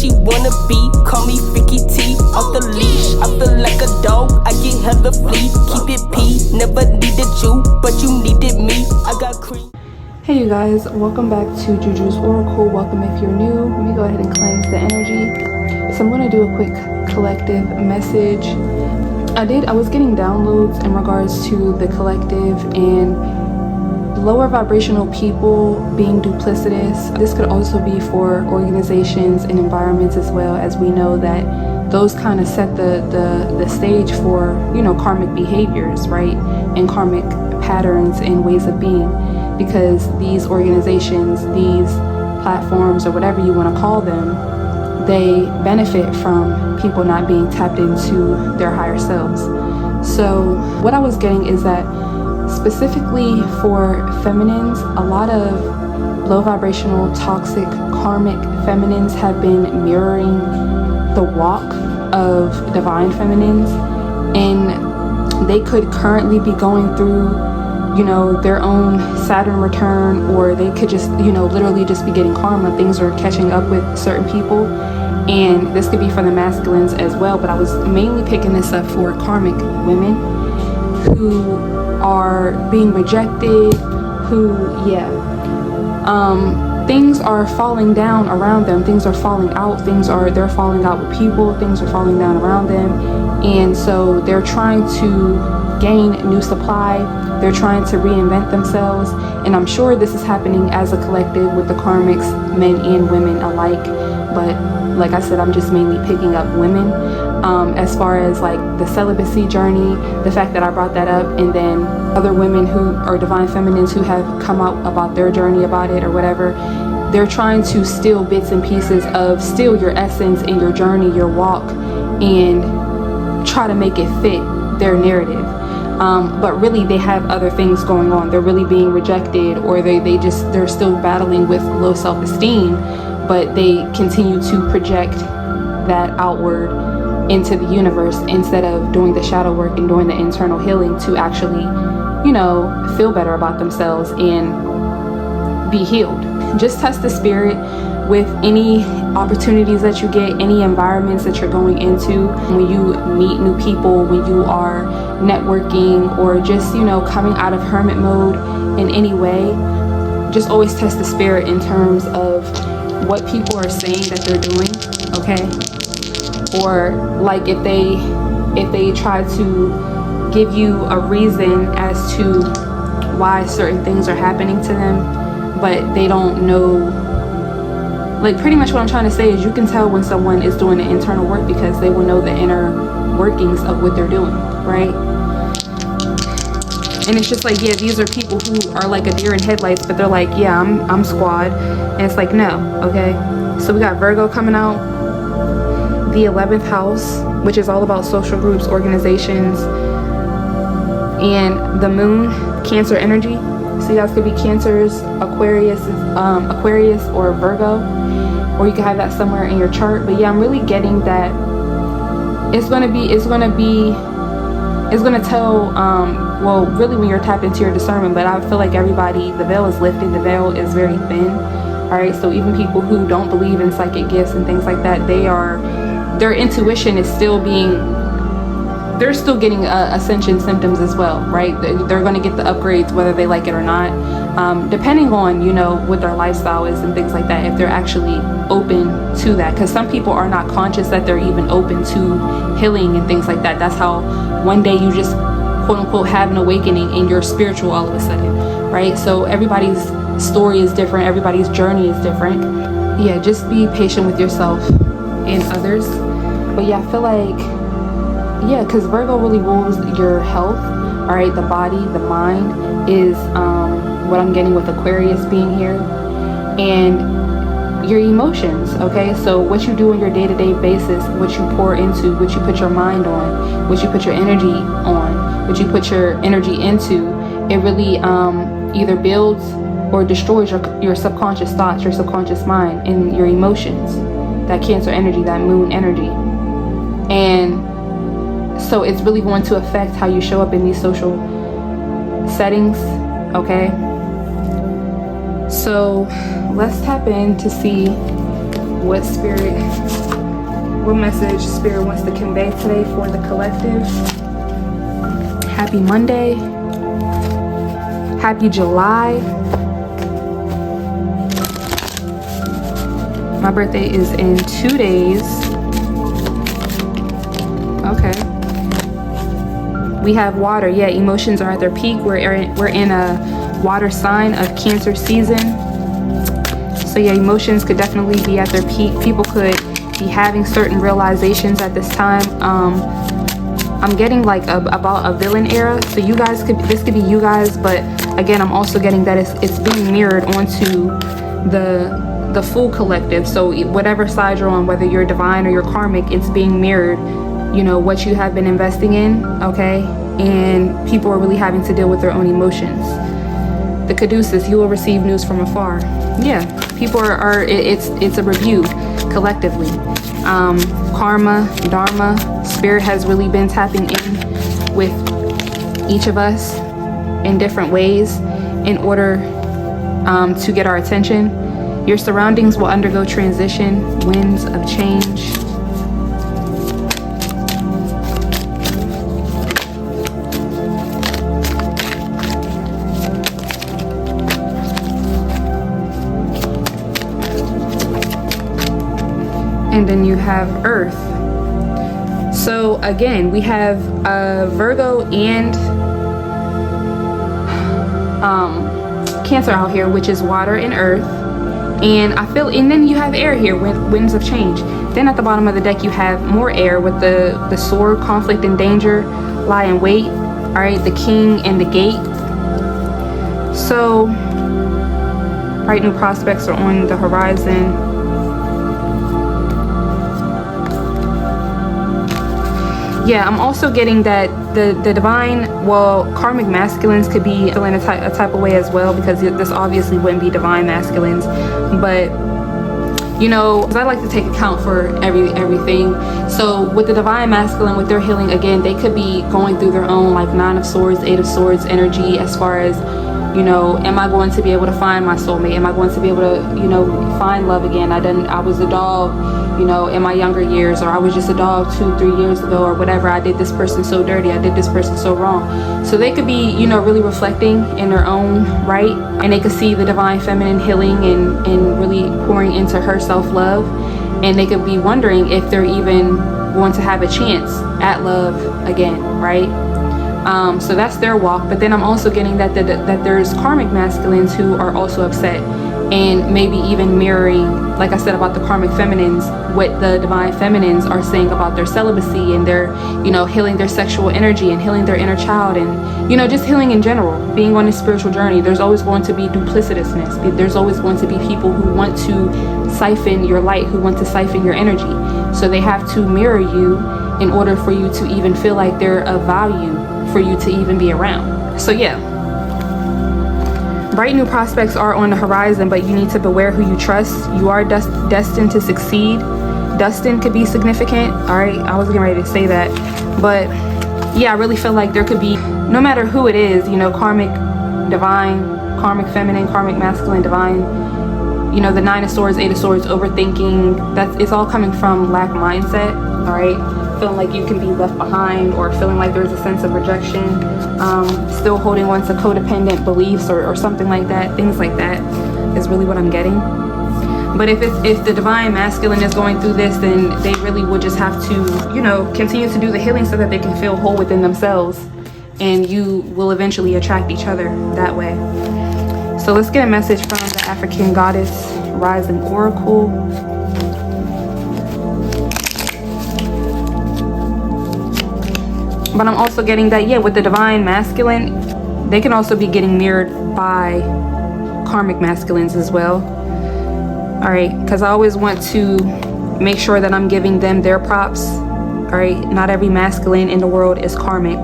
she wanna be. Call me Freaky T, off the leash. I feel like a dog, I get hella flea. Keep it P, never needed you, but you needed me. I got cream. Hey you guys, welcome back to Jujus Oracle. Welcome if you're new. Let me go ahead and cleanse the energy. So I'm going to do a quick collective message. I was getting downloads in regards to the collective and lower vibrational people being duplicitous. This could also be for organizations and environments as well, as we know that those kind of set the stage for, you know, karmic behaviors, right? And karmic patterns and ways of being. Because these organizations, these platforms, or whatever you want to call them, they benefit from people not being tapped into their higher selves. So what I was getting is that specifically for feminines, a lot of low vibrational, toxic, karmic feminines have been mirroring the walk of divine feminines, and they could currently be going through, you know, their own Saturn return, or they could just, you know, literally just be getting karma. Things are catching up with certain people, and this could be for the masculines as well, but I was mainly picking this up for karmic women who are being rejected, things are falling down around them, things are falling out, they're falling out with people, things are falling down around them, and so they're trying to gain new supply. They're trying to reinvent themselves, and I'm sure this is happening as a collective with the karmics, men and women alike. But like I said, I'm just mainly picking up women. As far as like the celibacy journey, the fact that I brought that up, and then other women who are divine feminines who have come out about their journey about it or whatever, they're trying to steal bits and pieces of your essence and your journey, your walk, and try to make it fit their narrative. But really they have other things going on. They're really being rejected, or they're still battling with low self-esteem, but they continue to project that outward into the universe instead of doing the shadow work and doing the internal healing to actually, you know, feel better about themselves and be healed. Just test the spirit with any opportunities that you get, any environments that you're going into, when you meet new people, when you are networking, or just, you know, coming out of hermit mode in any way. Just always test the spirit in terms of what people are saying that they're doing, okay? Or like if they try to give you a reason as to why certain things are happening to them, but they don't know. Like, pretty much what I'm trying to say is you can tell when someone is doing the internal work because they will know the inner workings of what they're doing, right? And it's just like, yeah, these are people who are like a deer in headlights, but they're like, yeah, I'm squad. And it's like, no, okay? So we got Virgo coming out, the 11th house, which is all about social groups, organizations, and the moon, Cancer energy. So you guys could be Cancers, Aquarius or Virgo, or you could have that somewhere in your chart. But yeah, I'm really getting that it's gonna tell, well, really when you're tapped into your discernment, but I feel like everybody, the veil is lifted, the veil is very thin, all right? So even people who don't believe in psychic gifts and things like that, their intuition is still they're still getting ascension symptoms as well, right? They're going to get the upgrades whether they like it or not, depending on, you know, what their lifestyle is and things like that, if they're actually open to that. Because some people are not conscious that they're even open to healing and things like that. That's how one day you just quote unquote have an awakening and you're spiritual all of a sudden, right? So everybody's story is different, everybody's journey is different. Yeah, just be patient with yourself and others. But yeah, I feel like, yeah, because Virgo really rules your health, all right? The body, the mind is what I'm getting with Aquarius being here, and your emotions, okay? So what you do on your day-to-day basis, what you pour into, what you put your mind on, what you put your energy on, what you put your energy into, it really either builds or destroys your subconscious thoughts, your subconscious mind, and your emotions, that Cancer energy, that moon energy. And so it's really going to affect how you show up in these social settings, okay? So let's tap in to see what message Spirit wants to convey today for the collective. Happy Monday. Happy July. My birthday is in 2 days. Okay. We have water. Yeah, emotions are at their peak. We're in a water sign of Cancer season. So yeah, emotions could definitely be at their peak. People could be having certain realizations at this time. I'm getting like about a villain era. So you guys this could be you guys, but again, I'm also getting that it's being mirrored onto the full collective. So whatever side you're on, whether you're divine or you're karmic, it's being mirrored, you know, what you have been investing in, okay? And people are really having to deal with their own emotions. The Caduceus, you will receive news from afar. Yeah, people it's a review collectively. Karma, Dharma, Spirit has really been tapping in with each of us in different ways in order to get our attention. Your surroundings will undergo transition, winds of change. And then you have Earth. So again, we have Virgo and Cancer out here, which is water and earth. And then you have air here with winds of change. Then at the bottom of the deck, you have more air with the sword, conflict and danger, lie in wait. All right, the king and the gate. So bright new prospects are on the horizon. Yeah, I'm also getting that the divine, well, karmic masculines could be in a type of way as well, because this obviously wouldn't be divine masculines. But, you know, 'cause I like to take account for everything. So with the divine masculine, with their healing, again, they could be going through their own like 9 of Swords, 8 of Swords energy, as far as, you know, am I going to be able to find my soulmate? Am I going to be able to, you know, find love again? I was a dog, you know, in my younger years, or I was just a dog 2-3 years ago, or whatever. I did this person so dirty. I did this person so wrong. So they could be, you know, really reflecting in their own right, and they could see the divine feminine healing and really pouring into her self-love. And they could be wondering if they're even going to have a chance at love again, right? So that's their walk. But then I'm also getting that there's karmic masculines who are also upset, and maybe even mirroring, like I said about the karmic feminines, what the divine feminines are saying about their celibacy and their, you know, healing their sexual energy and healing their inner child, and, you know, just healing in general, being on a spiritual journey. There's always going to be duplicitousness. There's always going to be people who want to siphon your light, who want to siphon your energy. So they have to mirror you in order for you to even feel like they're of value for you to even be around. So yeah, bright new prospects are on the horizon, but you need to beware who you trust. You are destined to succeed. Destined could be significant. All right, I was getting ready to say that, but yeah, I really feel like there could be, no matter who it is, you know, karmic divine, karmic feminine, karmic masculine, divine, you know, the 9 of Swords, 8 of Swords, overthinking, it's all coming from lack mindset. All right, feeling like you can be left behind, or feeling like there's a sense of rejection, still holding on to codependent beliefs or something like that. Things like that is really what I'm getting. But if the divine masculine is going through this, then they really would just have to, you know, continue to do the healing so that they can feel whole within themselves, and you will eventually attract each other that way. So let's get a message from the African Goddess Rising Oracle. But I'm also getting that, yeah, with the divine masculine, they can also be getting mirrored by karmic masculines as well. All right, because I always want to make sure that I'm giving them their props. All right, not every masculine in the world is karmic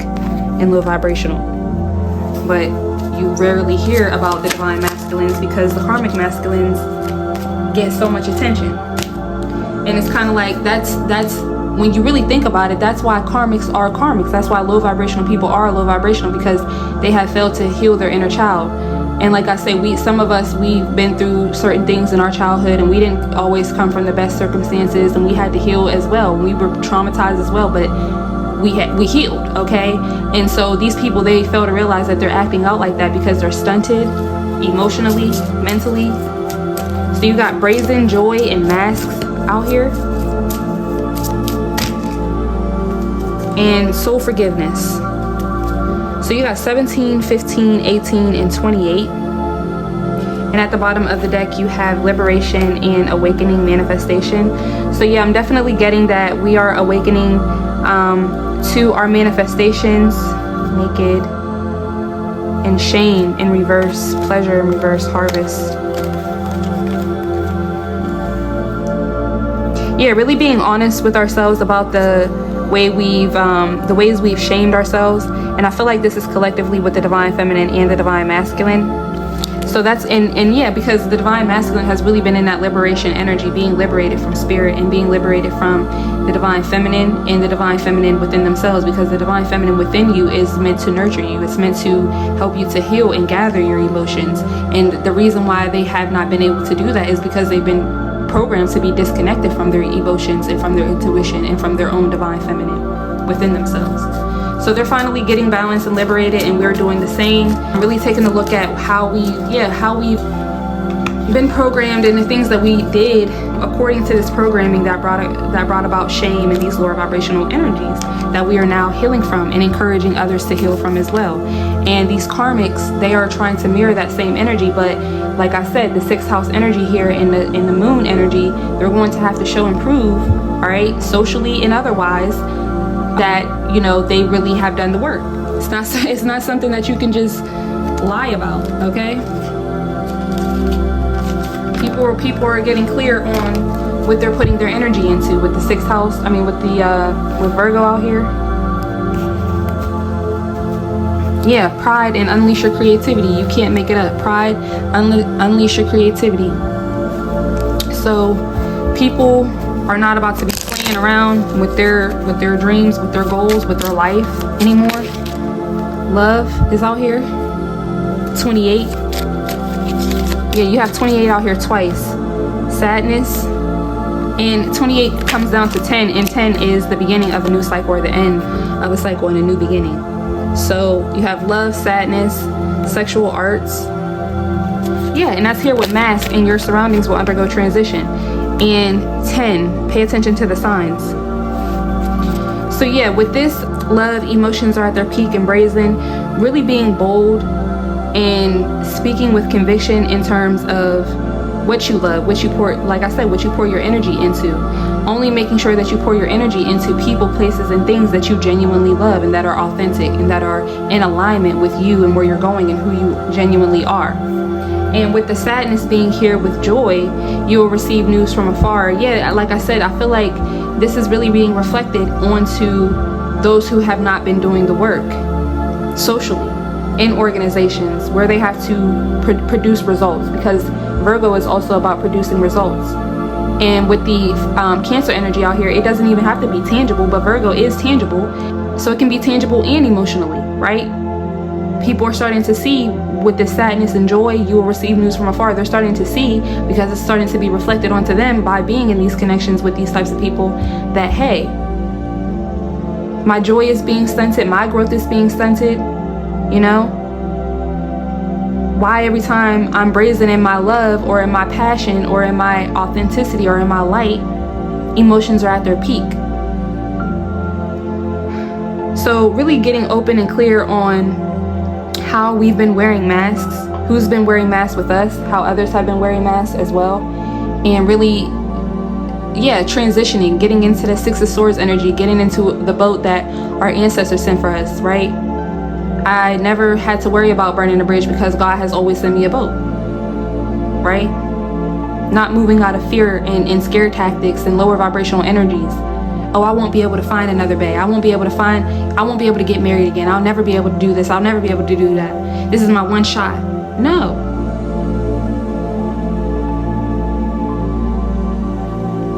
and low vibrational. But you rarely hear about the divine masculines because the karmic masculines get so much attention. And it's kind of like, that's when you really think about it, that's why karmics are karmics. That's why low vibrational people are low vibrational, because they have failed to heal their inner child. And like I say, some of us, we've been through certain things in our childhood, and we didn't always come from the best circumstances, and we had to heal as well. We were traumatized as well, but we healed, okay? And so these people, they fail to realize that they're acting out like that because they're stunted emotionally, mentally. So you got brazen, joy, and masks out here. And soul forgiveness. So you got 17, 15, 18, and 28. And at the bottom of the deck, you have liberation and awakening manifestation. So yeah, I'm definitely getting that we are awakening to our manifestations. Naked and shame in reverse, pleasure in reverse, harvest. Yeah, really being honest with ourselves about the ways we've shamed ourselves. And I feel like this is collectively with the divine feminine and the divine masculine. So that's and yeah, because the divine masculine has really been in that liberation energy, being liberated from spirit and being liberated from the divine feminine and the divine feminine within themselves, because the divine feminine within you is meant to nurture you. It's meant to help you to heal and gather your emotions. And the reason why they have not been able to do that is because they've been programmed to be disconnected from their emotions and from their intuition and from their own divine feminine within themselves. So they're finally getting balanced and liberated, and we're doing the same. I'm really taking a look at how we've been programmed and the things that we did according to this programming that brought about shame and these lower vibrational energies that we are now healing from and encouraging others to heal from as well. And these karmics, they are trying to mirror that same energy, but like I said, the sixth house energy here in the moon energy, they're going to have to show and prove, all right, socially and otherwise, that, you know, they really have done the work. It's not something that you can just lie about, okay? People are getting clear on what they're putting their energy into with the sixth house. I mean, with Virgo out here. Yeah, pride and unleash your creativity. You can't make it up. Pride, unleash your creativity. So people are not about to be playing around with their dreams, with their goals, with their life anymore. Love is out here. 28. Yeah, you have 28 out here twice. Sadness. And 28 comes down to 10, and 10 is the beginning of a new cycle or the end of a cycle and a new beginning. So you have love, sadness, sexual arts. Yeah, and that's here with mask, and your surroundings will undergo transition. And 10, pay attention to the signs. So yeah, with this, love, emotions are at their peak and brazen, really being bold and speaking with conviction in terms of what you love, what you pour, like I said, what you pour your energy into. Only making sure that you pour your energy into people, places, and things that you genuinely love and that are authentic and that are in alignment with you and where you're going and who you genuinely are. And with the sadness being here with joy, you will receive news from afar. Yeah, like I said, I feel like this is really being reflected onto those who have not been doing the work socially in organizations where they have to produce results, because Virgo is also about producing results. And with the Cancer energy out here, it doesn't even have to be tangible, but Virgo is tangible. So it can be tangible and emotionally, right? People are starting to see with this sadness and joy, you will receive news from afar. They're starting to see, because it's starting to be reflected onto them by being in these connections with these types of people, that, hey, my joy is being stunted, my growth is being stunted, you know? Why every time I'm brazen in my love or in my passion or in my authenticity or in my light, emotions are at their peak? So really getting open and clear on how we've been wearing masks, who's been wearing masks with us, how others have been wearing masks as well, and really, yeah, transitioning, getting into the Six of Swords energy, getting into the boat that our ancestors sent for us, right? I never had to worry about burning a bridge because God has always sent me a boat, right? Not moving out of fear and scare tactics and lower vibrational energies. Oh, I won't be able to find another bae. I won't be able to get married again. I'll never be able to do this. I'll never be able to do that. This is my one shot. No.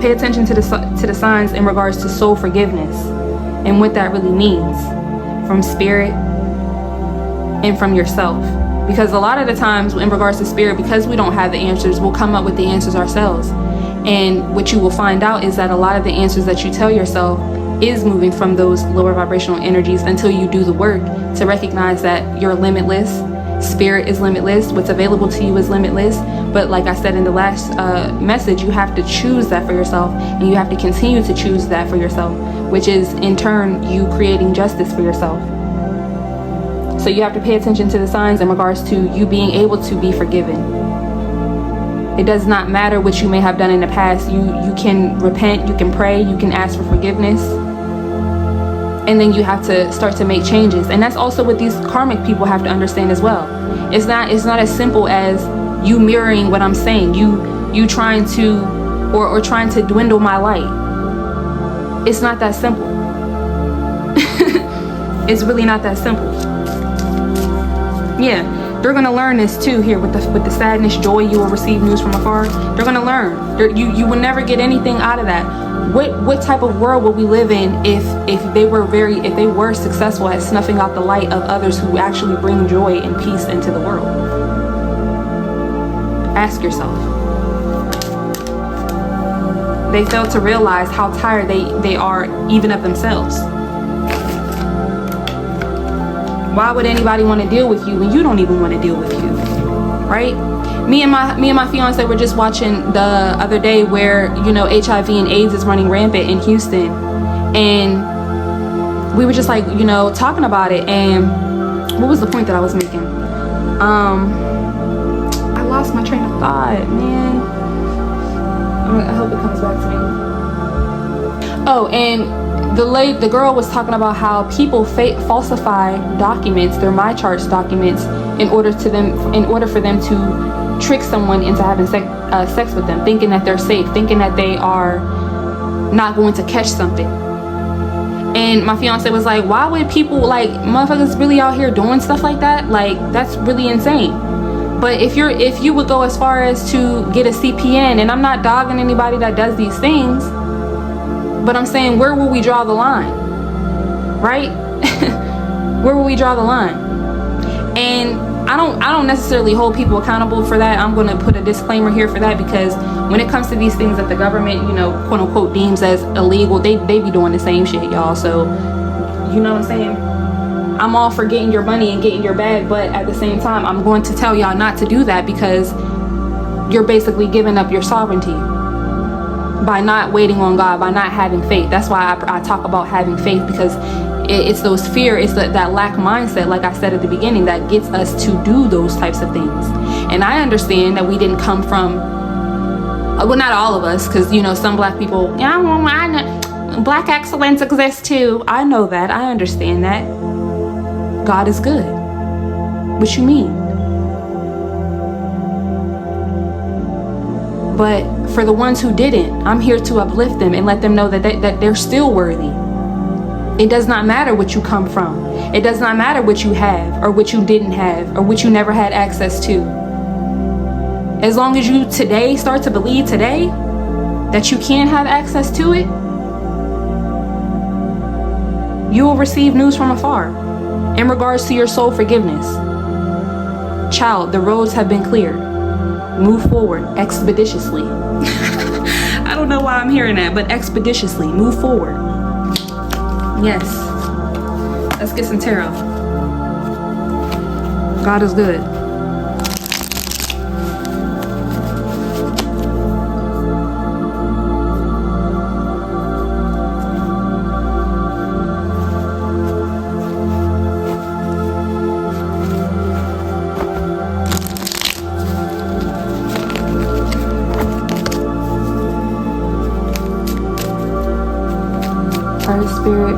Pay attention to the signs in regards to soul forgiveness and what that really means from spirit and from yourself. Because a lot of the times in regards to spirit, because we don't have the answers, we'll come up with the answers ourselves. And what you will find out is that a lot of the answers that you tell yourself is moving from those lower vibrational energies until you do the work to recognize that you're limitless. Spirit is limitless. What's available to you is limitless. But like I said in the last message, you have to choose that for yourself, and you have to continue to choose that for yourself, which is in turn you creating justice for yourself. So you have to pay attention to the signs in regards to you being able to be forgiven. It does not matter what you may have done in the past. You can repent, you can pray, you can ask for forgiveness. And then you have to start to make changes. And that's also what these karmic people have to understand as well. It's not as simple as you mirroring what I'm saying. You trying to or trying to dwindle my light. It's not that simple. It's really not that simple. Yeah, they're gonna learn this too here with the sadness, joy. You will receive news from afar. They're gonna learn. You will never get anything out of that. What type of world would we live in if they were successful at snuffing out the light of others who actually bring joy and peace into the world? Ask yourself. They fail to realize how tired they are even of themselves. Why would anybody want to deal with you when you don't even want to deal with you, right? Me and my fiance were just watching the other day where, HIV and AIDS is running rampant in Houston, and we were just like, talking about it. And what was the point that I was making? I lost my train of thought, man. I hope it comes back to me. Oh, and the girl was talking about how people falsify documents, their My Charts documents, in order for them to trick someone into having sex with them, thinking that they're safe, thinking that they are not going to catch something. And my fiance was like, why would people, like, motherfuckers really out here doing stuff like that? Like, that's really insane. But if you would go as far as to get a CPN, and I'm not dogging anybody that does these things, but I'm saying, where will we draw the line? Right? Where will we draw the line? And I don't necessarily hold people accountable for that. I'm going to put a disclaimer here for that, because when it comes to these things that the government, quote unquote, deems as illegal, they be doing the same shit, y'all. So, you know what I'm saying? I'm all for getting your money and getting your bag, but at the same time, I'm going to tell y'all not to do that, because you're basically giving up your sovereignty by not waiting on God, by not having faith. That's why I talk about having faith, because it's those fear, it's that lack mindset, like I said at the beginning, that gets us to do those types of things. And I understand that we didn't come from, well, not all of us, because some black people, black excellence exists too. I know that. I understand that. God is good. What you mean? But for the ones who didn't, I'm here to uplift them and let them know that they're still worthy. It does not matter what you come from. It does not matter what you have or what you didn't have or what you never had access to. As long as you today start to believe today that you can have access to it, you will receive news from afar in regards to your soul forgiveness. Child, the roads have been cleared. Move forward expeditiously. I don't know why I'm hearing that, but expeditiously move forward. Yes. Let's get some tarot. God is good. Earth Spirit,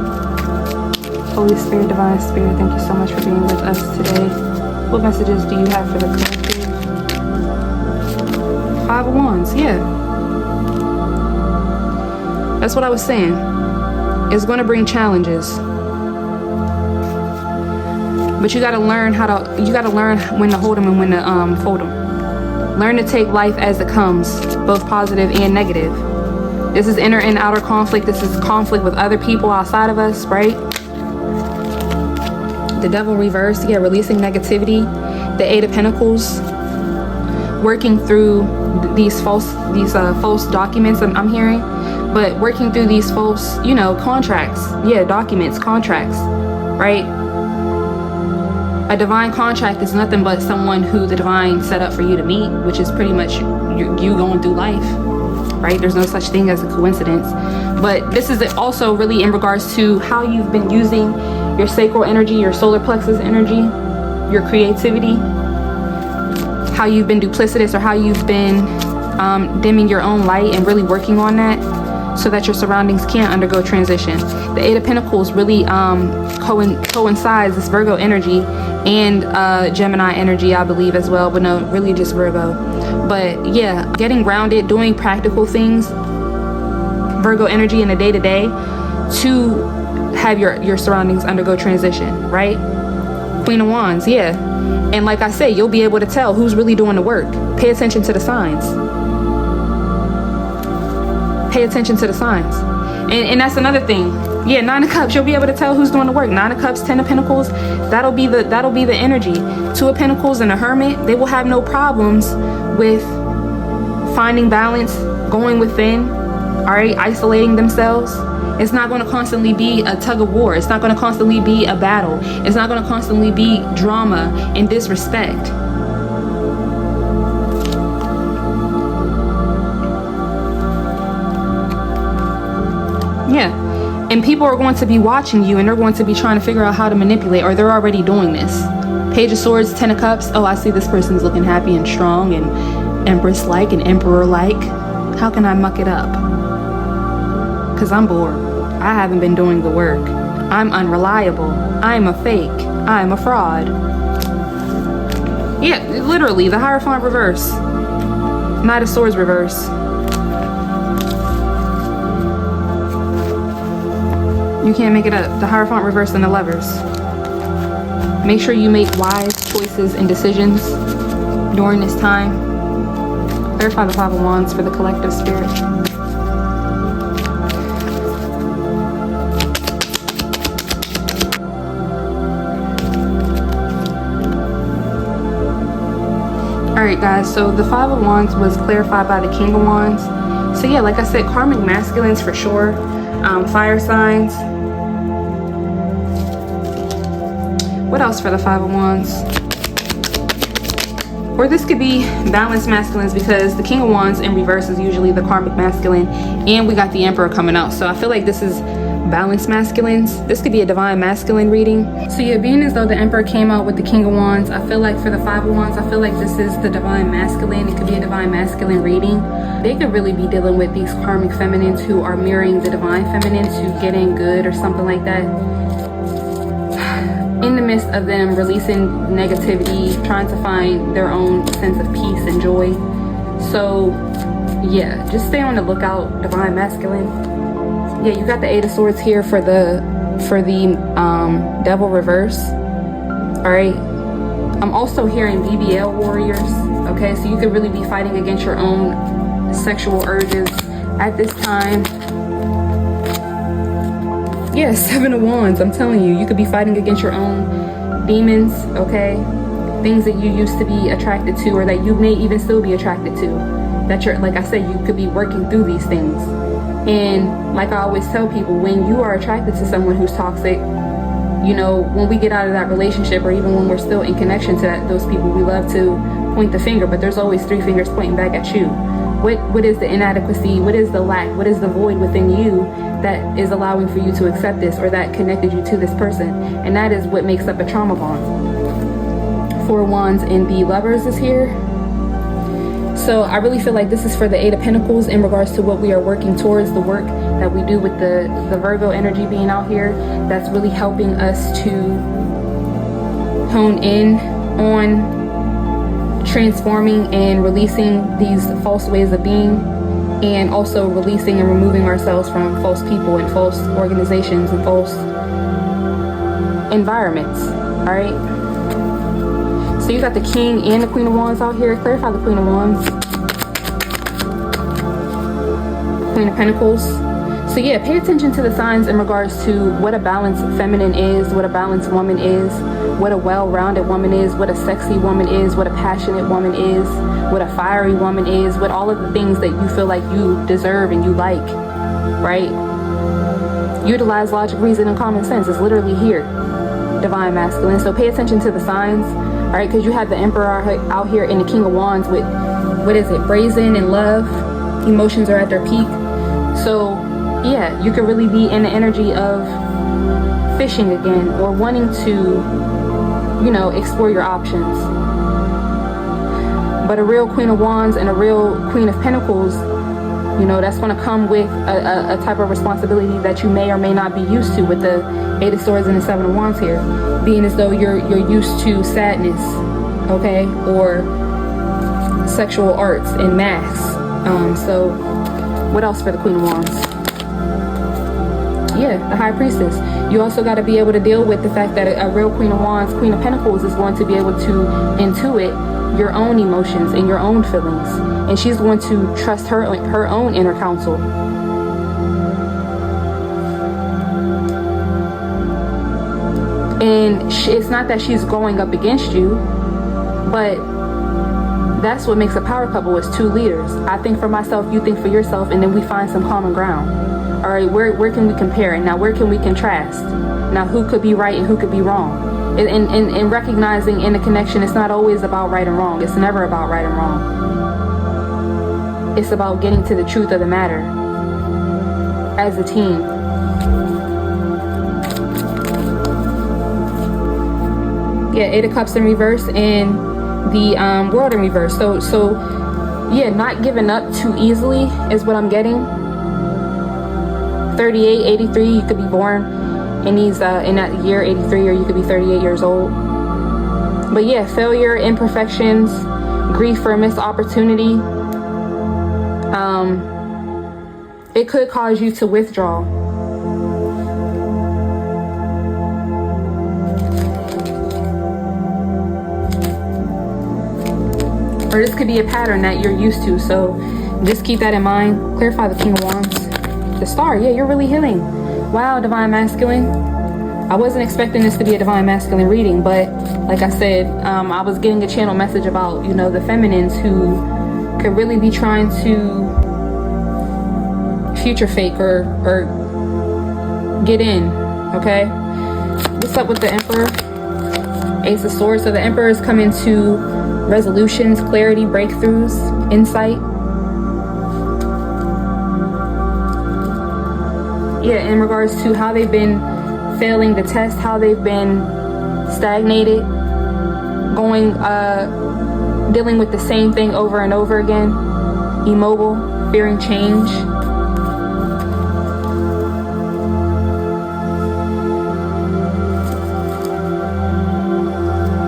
Holy Spirit, Divine Spirit, thank you so much for being with us today. What messages do you have for the collective? 5 of Wands, yeah. That's what I was saying. It's going to bring challenges. But you got to learn when to hold them and when to fold them. Learn to take life as it comes, both positive and negative. This is inner and outer conflict. This is conflict with other people outside of us, right? The devil reversed, yeah, releasing negativity the Eight of Pentacles, working through these false documents I'm hearing, but working through these false, you know, contracts. Yeah, documents, contracts, right? A divine contract is nothing but someone who the divine set up for you to meet, which is pretty much you going through life, right? There's no such thing as a coincidence. But this is also really in regards to how you've been using your sacral energy, your solar plexus energy, your creativity, how you've been duplicitous, or how you've been dimming your own light and really working on that so that your surroundings can't undergo transition. The Eight of Pentacles really coincides, this Virgo energy and Gemini energy, I believe, as well, but no, really just Virgo. But yeah, getting grounded, doing practical things, Virgo energy in the day-to-day, to have your surroundings undergo transition, right? Queen of Wands, yeah. And like I say, you'll be able to tell who's really doing the work. Pay attention to the signs. Pay attention to the signs. And that's another thing. Yeah, Nine of Cups, you'll be able to tell who's doing the work. Nine of Cups, Ten of Pentacles, that'll be the energy. Two of Pentacles and a Hermit, they will have no problems with finding balance, going within, all right, isolating themselves. It's not going to constantly be a tug of war. It's not going to constantly be a battle. It's not going to constantly be drama and disrespect. Yeah. And people are going to be watching you, and they're going to be trying to figure out how to manipulate, or they're already doing this. Page of Swords, Ten of Cups. Oh, I see this person's looking happy and strong and Empress-like and Emperor-like. How can I muck it up? Because I'm bored. I haven't been doing the work. I'm unreliable. I'm a fake. I'm a fraud. Yeah, literally, the Hierophant reverse. Knight of Swords reverse. You can't make it up. The Hierophant reverse and the Lovers. Make sure you make wise choices and decisions during this time. Clarify the Five of Wands for the collective spirit. Alright guys, so the Five of Wands was clarified by the King of Wands. So yeah, like I said, karmic masculines for sure. Fire signs. What else for the Five of Wands? Or this could be balanced masculines, because the King of Wands in reverse is usually the karmic masculine, and we got the Emperor coming out. So I feel like this is balanced masculines. This could be a divine masculine reading. So yeah, being as though the Emperor came out with the King of Wands, I feel like for the Five of Wands, I feel like this is the divine masculine. It could be a divine masculine reading. They could really be dealing with these karmic feminines who are mirroring the divine feminines who get in good or something like that. In the midst of them releasing negativity, trying to find their own sense of peace and joy. So yeah, just stay on the lookout, divine masculine. Yeah, you got the Eight of Swords here for the Devil reverse. All right. I'm also hearing BBL warriors. Okay, so you could really be fighting against your own sexual urges at this time. Yeah, Seven of Wands. I'm telling you, you could be fighting against your own demons. Okay, things that you used to be attracted to, or that you may even still be attracted to. That you're, like I said, you could be working through these things. And like I always tell people, when you are attracted to someone who's toxic, you know, when we get out of that relationship, or even when we're still in connection to those people, we love to point the finger, but there's always three fingers pointing back at you. What is the inadequacy? What is the lack? What is the void within you that is allowing for you to accept this, or that connected you to this person? And that is what makes up a trauma bond. Four of Wands and the Lovers is here. So I really feel like this is for the Eight of Pentacles in regards to what we are working towards, the work that we do with the Virgo energy being out here. That's really helping us to hone in on transforming and releasing these false ways of being, and also releasing and removing ourselves from false people and false organizations and false environments. All right. So you got the King and the Queen of Wands out here. Clarify the Queen of Wands. Queen of Pentacles. So yeah, pay attention to the signs in regards to what a balanced feminine is, what a balanced woman is, what a well-rounded woman is, what a sexy woman is, what a passionate woman is, what a fiery woman is, what all of the things that you feel like you deserve and you like, right? Utilize logic, reason, and common sense. It's literally here, divine masculine. So pay attention to the signs, all right? Because you have the Emperor out here in the King of Wands with, what is it, brazen and love. Emotions are at their peak. So yeah, you could really be in the energy of fishing again, or wanting to, you know, explore your options. But a real Queen of Wands and a real Queen of Pentacles, you know, that's going to come with a type of responsibility that you may or may not be used to, with the Eight of Swords and the Seven of Wands here, being as though you're used to sadness, okay, or sexual arts and masks. So what else for the Queen of Wands? Yeah, the High Priestess. You also got to be able to deal with the fact that a real Queen of Wands, Queen of Pentacles, is going to be able to intuit your own emotions and your own feelings, and she's going to trust her own inner counsel. And it's not that she's going up against you, but that's what makes a power couple, is two leaders. I think for myself, you think for yourself, and then we find some common ground. All right, where can we compare it? Now, where can we contrast? Now, who could be right and who could be wrong? And recognizing in the connection, it's not always about right and wrong. It's never about right and wrong. It's about getting to the truth of the matter as a team. Yeah, Eight of Cups in reverse and the World in reverse. So yeah, not giving up too easily is what I'm getting. 38, 83, you could be born in these in that year 83, or you could be 38 years old. But yeah, failure, imperfections, grief for a missed opportunity. It could cause you to withdraw. Or this could be a pattern that you're used to, so just keep that in mind. Clarify the King of Wands. The Star, yeah, you're really healing. Wow, divine masculine. I wasn't expecting this to be a divine masculine reading, but like I said, I was getting a channel message about, you know, the feminines who could really be trying to future fake or get in, okay? What's up with the Emperor? Ace of Swords. So the Emperor is coming to resolutions, clarity, breakthroughs, insight. Yeah, in regards to how they've been failing the test, how they've been stagnated, going, dealing with the same thing over and over again, immobile, fearing change.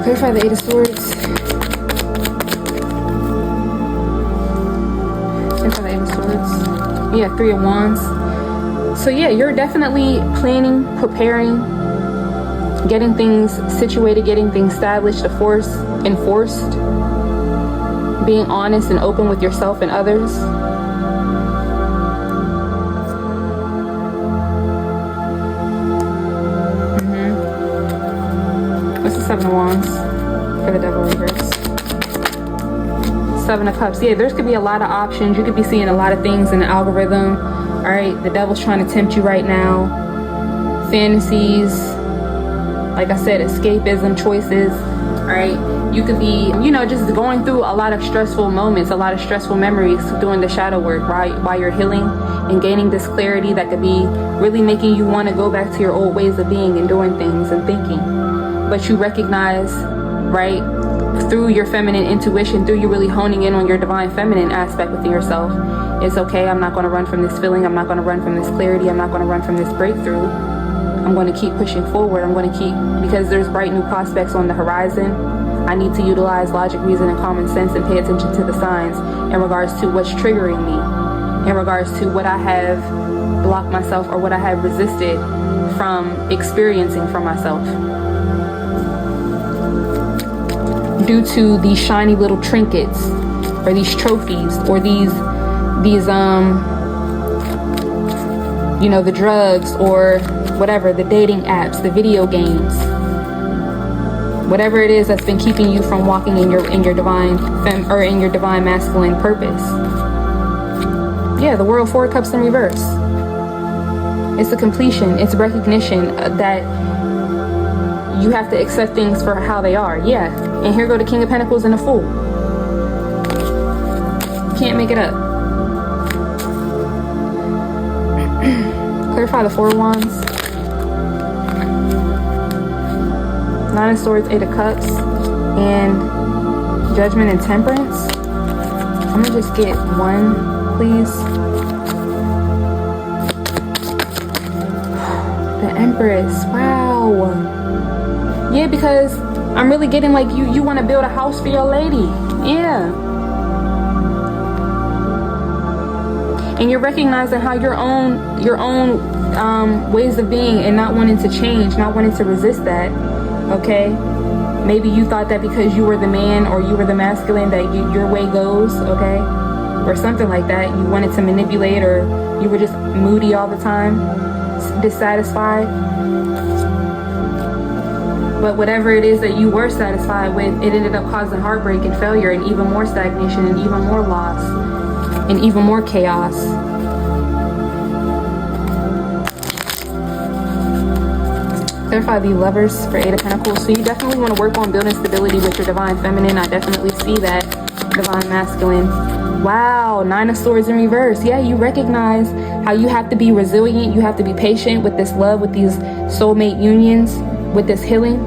Clarify the Eight of Swords. Clarify the Eight of Swords. Yeah, Three of Wands. So yeah, you're definitely planning, preparing, getting things situated, getting things established, enforced, being honest and open with yourself and others. What's the Seven of Wands for the Devil reverse? Seven of Cups. Yeah, there's could be a lot of options. You could be seeing a lot of things in the algorithm. All right, the devil's trying to tempt you right now. Fantasies, like I said, escapism, choices. All right, you could be, you know, just going through a lot of stressful moments, a lot of stressful memories, doing the shadow work, right, while you're healing and gaining this clarity that could be really making you want to go back to your old ways of being and doing things and thinking. But you recognize, right, through your feminine intuition, through you really honing in on your divine feminine aspect within yourself, it's okay, I'm not going to run from this feeling, I'm not going to run from this clarity, I'm not going to run from this breakthrough. I'm going to keep pushing forward. I'm going to keep, because there's bright new prospects on the horizon. I need to utilize logic, reason, and common sense and pay attention to the signs in regards to what's triggering me, in regards to what I have blocked myself or what I have resisted from experiencing for myself. Due to these shiny little trinkets or these trophies or these you know, the drugs or whatever, the dating apps, the video games, whatever it is that's been keeping you from walking in your divine or in your divine masculine purpose. Yeah, the World 4 Cups in reverse. It's a completion. It's recognition that you have to accept things for how they are. Yeah. And here go the King of Pentacles and the Fool. Can't make it up. Clarify the 4 of Wands. 9 of Swords, 8 of Cups, and Judgment and Temperance. I'm gonna just get one, please. The Empress. Wow. Yeah, because I'm really getting like you want to build a house for your lady. Yeah. And you're recognizing how your own ways of being and not wanting to change, not wanting to resist that. Okay, maybe you thought that because you were the man or you were the masculine that your way goes, okay, or something like that. You wanted to manipulate, or you were just moody all the time, dissatisfied. But whatever it is that you were satisfied with, it ended up causing heartbreak and failure and even more stagnation and even more loss and even more chaos. Clarify the Lovers for 8 of Pentacles. So you definitely want to work on building stability with your divine feminine. I definitely see that. Divine masculine. Wow, 9 of Swords in reverse. Yeah, you recognize how you have to be resilient. You have to be patient with this love, with these soulmate unions, with this healing.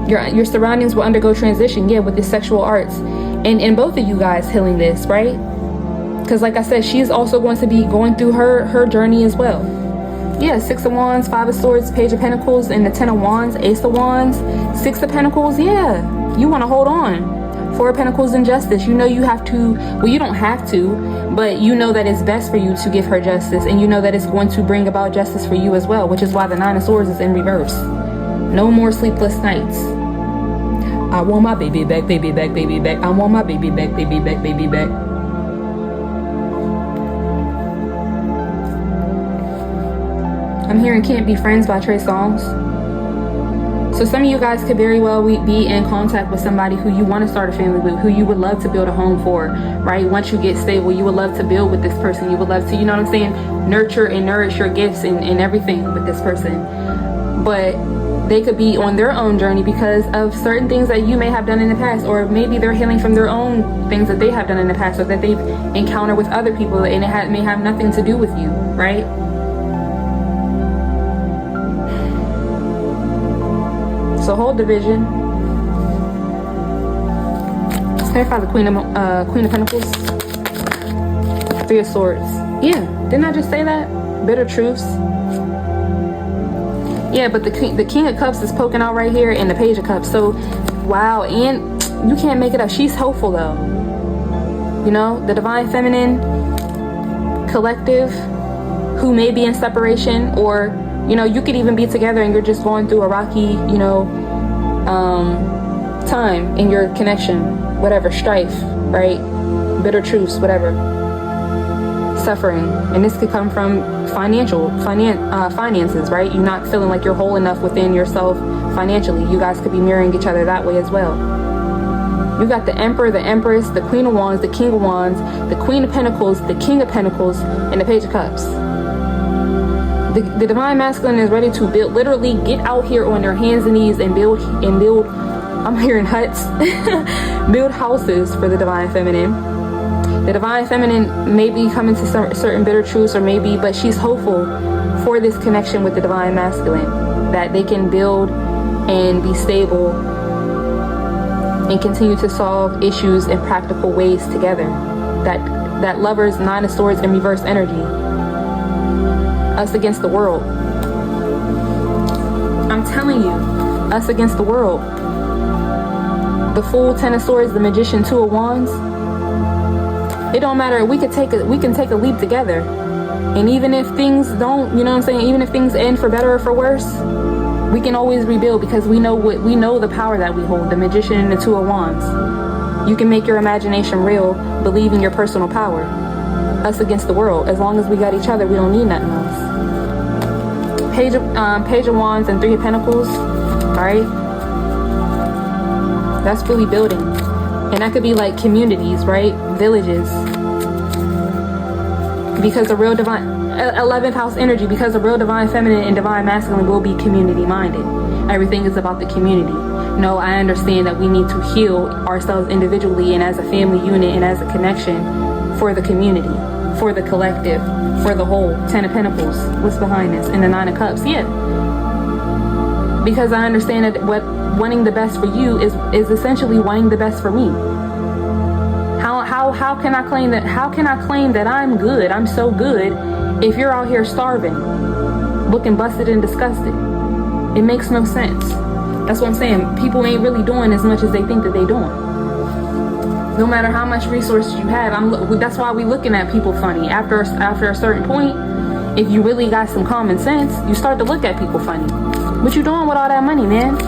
Your surroundings will undergo transition. Yeah, with the sexual arts. And both of you guys healing this, right? Because like I said, she's also going to be going through her journey as well. Yeah, 6 of Wands, 5 of Swords, Page of Pentacles, and the 10 of Wands, Ace of Wands, 6 of Pentacles. Yeah, you want to hold on. 4 of Pentacles and Justice. You know you have to, well, you don't have to, but you know that it's best for you to give her justice, and you know that it's going to bring about justice for you as well, which is why the 9 of Swords is in reverse. No more sleepless nights. I want my baby back, baby back, baby back. I want my baby back, baby back, baby back. I'm hearing Can't Be Friends by Trey Songz. So some of you guys could very well be in contact with somebody who you want to start a family with, who you would love to build a home for, right? Once you get stable, you would love to build with this person. You would love to, you know what I'm saying, nurture and nourish your gifts and everything with this person. But they could be on their own journey because of certain things that you may have done in the past, or maybe they're healing from their own things that they have done in the past, or that they've encountered with other people, and it may have nothing to do with you, right? So hold division. Let's clarify the Queen of Pentacles. 3 of Swords. Yeah, didn't I just say that? Bitter truths. Yeah, but the King of Cups is poking out right here, and the Page of Cups. So, wow, and you can't make it up. She's hopeful though. You know, the divine feminine collective who may be in separation, or you know, you could even be together and you're just going through a rocky, you know, time in your connection, whatever, strife, right? Bitter truths, whatever. Suffering. And this could come from finances, right? You're not feeling like you're whole enough within yourself financially. You guys could be mirroring each other that way as well. You got the Emperor, the Empress, the Queen of Wands, the King of Wands, the Queen of Pentacles, the King of Pentacles, and the Page of Cups. The divine masculine is ready to build, literally get out here on their hands and knees and build, I'm hearing huts, build houses for the divine feminine. The divine feminine may be coming to certain bitter truths, or maybe, but she's hopeful for this connection with the divine masculine, that they can build and be stable and continue to solve issues in practical ways together. That Lovers, 9 of Swords in reverse energy. Us against the world. I'm telling you, us against the world. The Fool, 10 of Swords, the Magician, 2 of Wands. It don't matter. We can take a leap together. And even if things don't, you know what I'm saying, even if things end for better or for worse, we can always rebuild, because we know the power that we hold. The Magician and the 2 of Wands. You can make your imagination real, believe in your personal power. Us against the world. As long as we got each other, we don't need nothing else. Page of Wands and Three of Pentacles. All right, that's really building, and that could be like communities, right? Villages. Because the real divine 11th house energy, because the real divine feminine and divine masculine will be community minded. Everything is about the community. No, I understand that we need to heal ourselves individually and as a family unit and as a connection for the community, for the collective, for the whole. 10 of Pentacles. What's behind this? And the 9 of Cups. Yeah. Because I understand that what wanting the best for you is essentially wanting the best for me. How can I claim that? How can I claim that I'm good? I'm so good if you're out here starving, looking busted and disgusted. It makes no sense. That's what I'm saying. People ain't really doing as much as they think that they doing. No matter how much resources you have, that's why we looking at people funny. After a certain point, if you really got some common sense, you start to look at people funny. What you doing with all that money, man?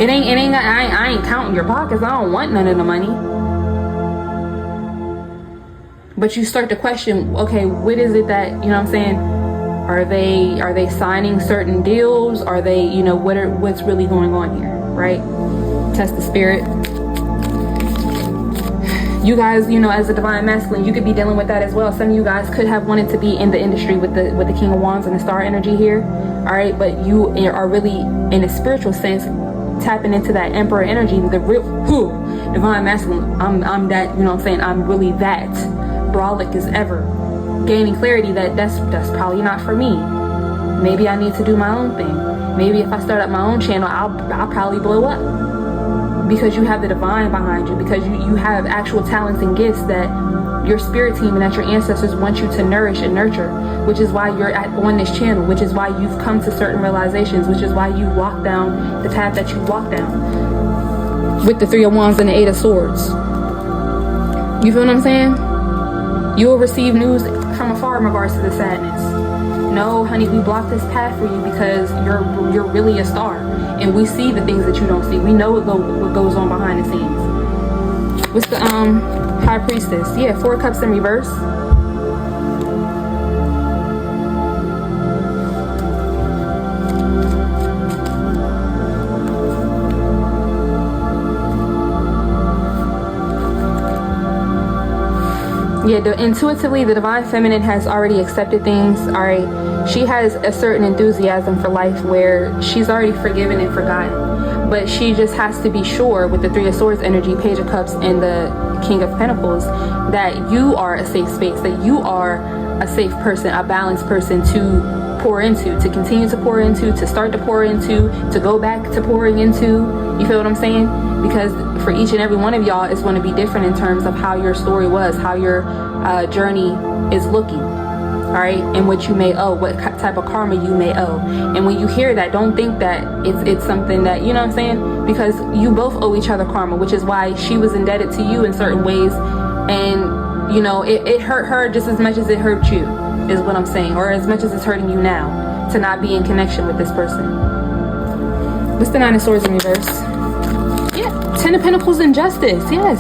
I ain't counting your pockets. I don't want none of the money. But you start to question, okay, what is it that, you know what I'm saying? Are they signing certain deals? Are they, you know, what's really going on here, right? Test the spirit. You guys, you know, as a divine masculine, you could be dealing with that as well. Some of you guys could have wanted to be in the industry with the King of Wands and the star energy here, all right? But you are really, in a spiritual sense, tapping into that emperor energy, the real divine masculine. I'm that, you know what I'm saying? I'm really that brolic as ever, gaining clarity that that's probably not for me. Maybe I need to do my own thing. Maybe if I start up my own channel, I'll probably blow up, because you have the divine behind you, because you have actual talents and gifts that your spirit team and that your ancestors want you to nourish and nurture, which is why you're on this channel, which is why you've come to certain realizations, which is why you walk down the path that you walk down with the 3 of Wands and the 8 of Swords. You feel what I'm saying? You will receive news from afar in regards to the sadness. No, honey, we blocked this path for you because you're really a star, and we see the things that you don't see. We know what goes on behind the scenes. What's the High Priestess? Yeah, 4 of Cups in reverse. Yeah, intuitively, the divine feminine has already accepted things. All right, she has a certain enthusiasm for life where she's already forgiven and forgotten, but she just has to be sure with the 3 of Swords energy, Page of Cups, and the King of Pentacles, that you are a safe space, that you are a safe person, a balanced person to pour into, to continue to pour into, to start to pour into, to go back to pouring into. You feel what I'm saying? Because for each and every one of y'all, it's going to be different in terms of how your story was, how your journey is looking, all right, and what you may owe, what type of karma you may owe. And when you hear that, don't think that it's something that, you know what I'm saying, because you both owe each other karma, which is why she was indebted to you in certain ways, and you know, it hurt her just as much as it hurt you, is what I'm saying, or as much as it's hurting you now to not be in connection with this person. What's the 9 of Swords in reverse? Yeah, 10 of Pentacles and Justice. Yes,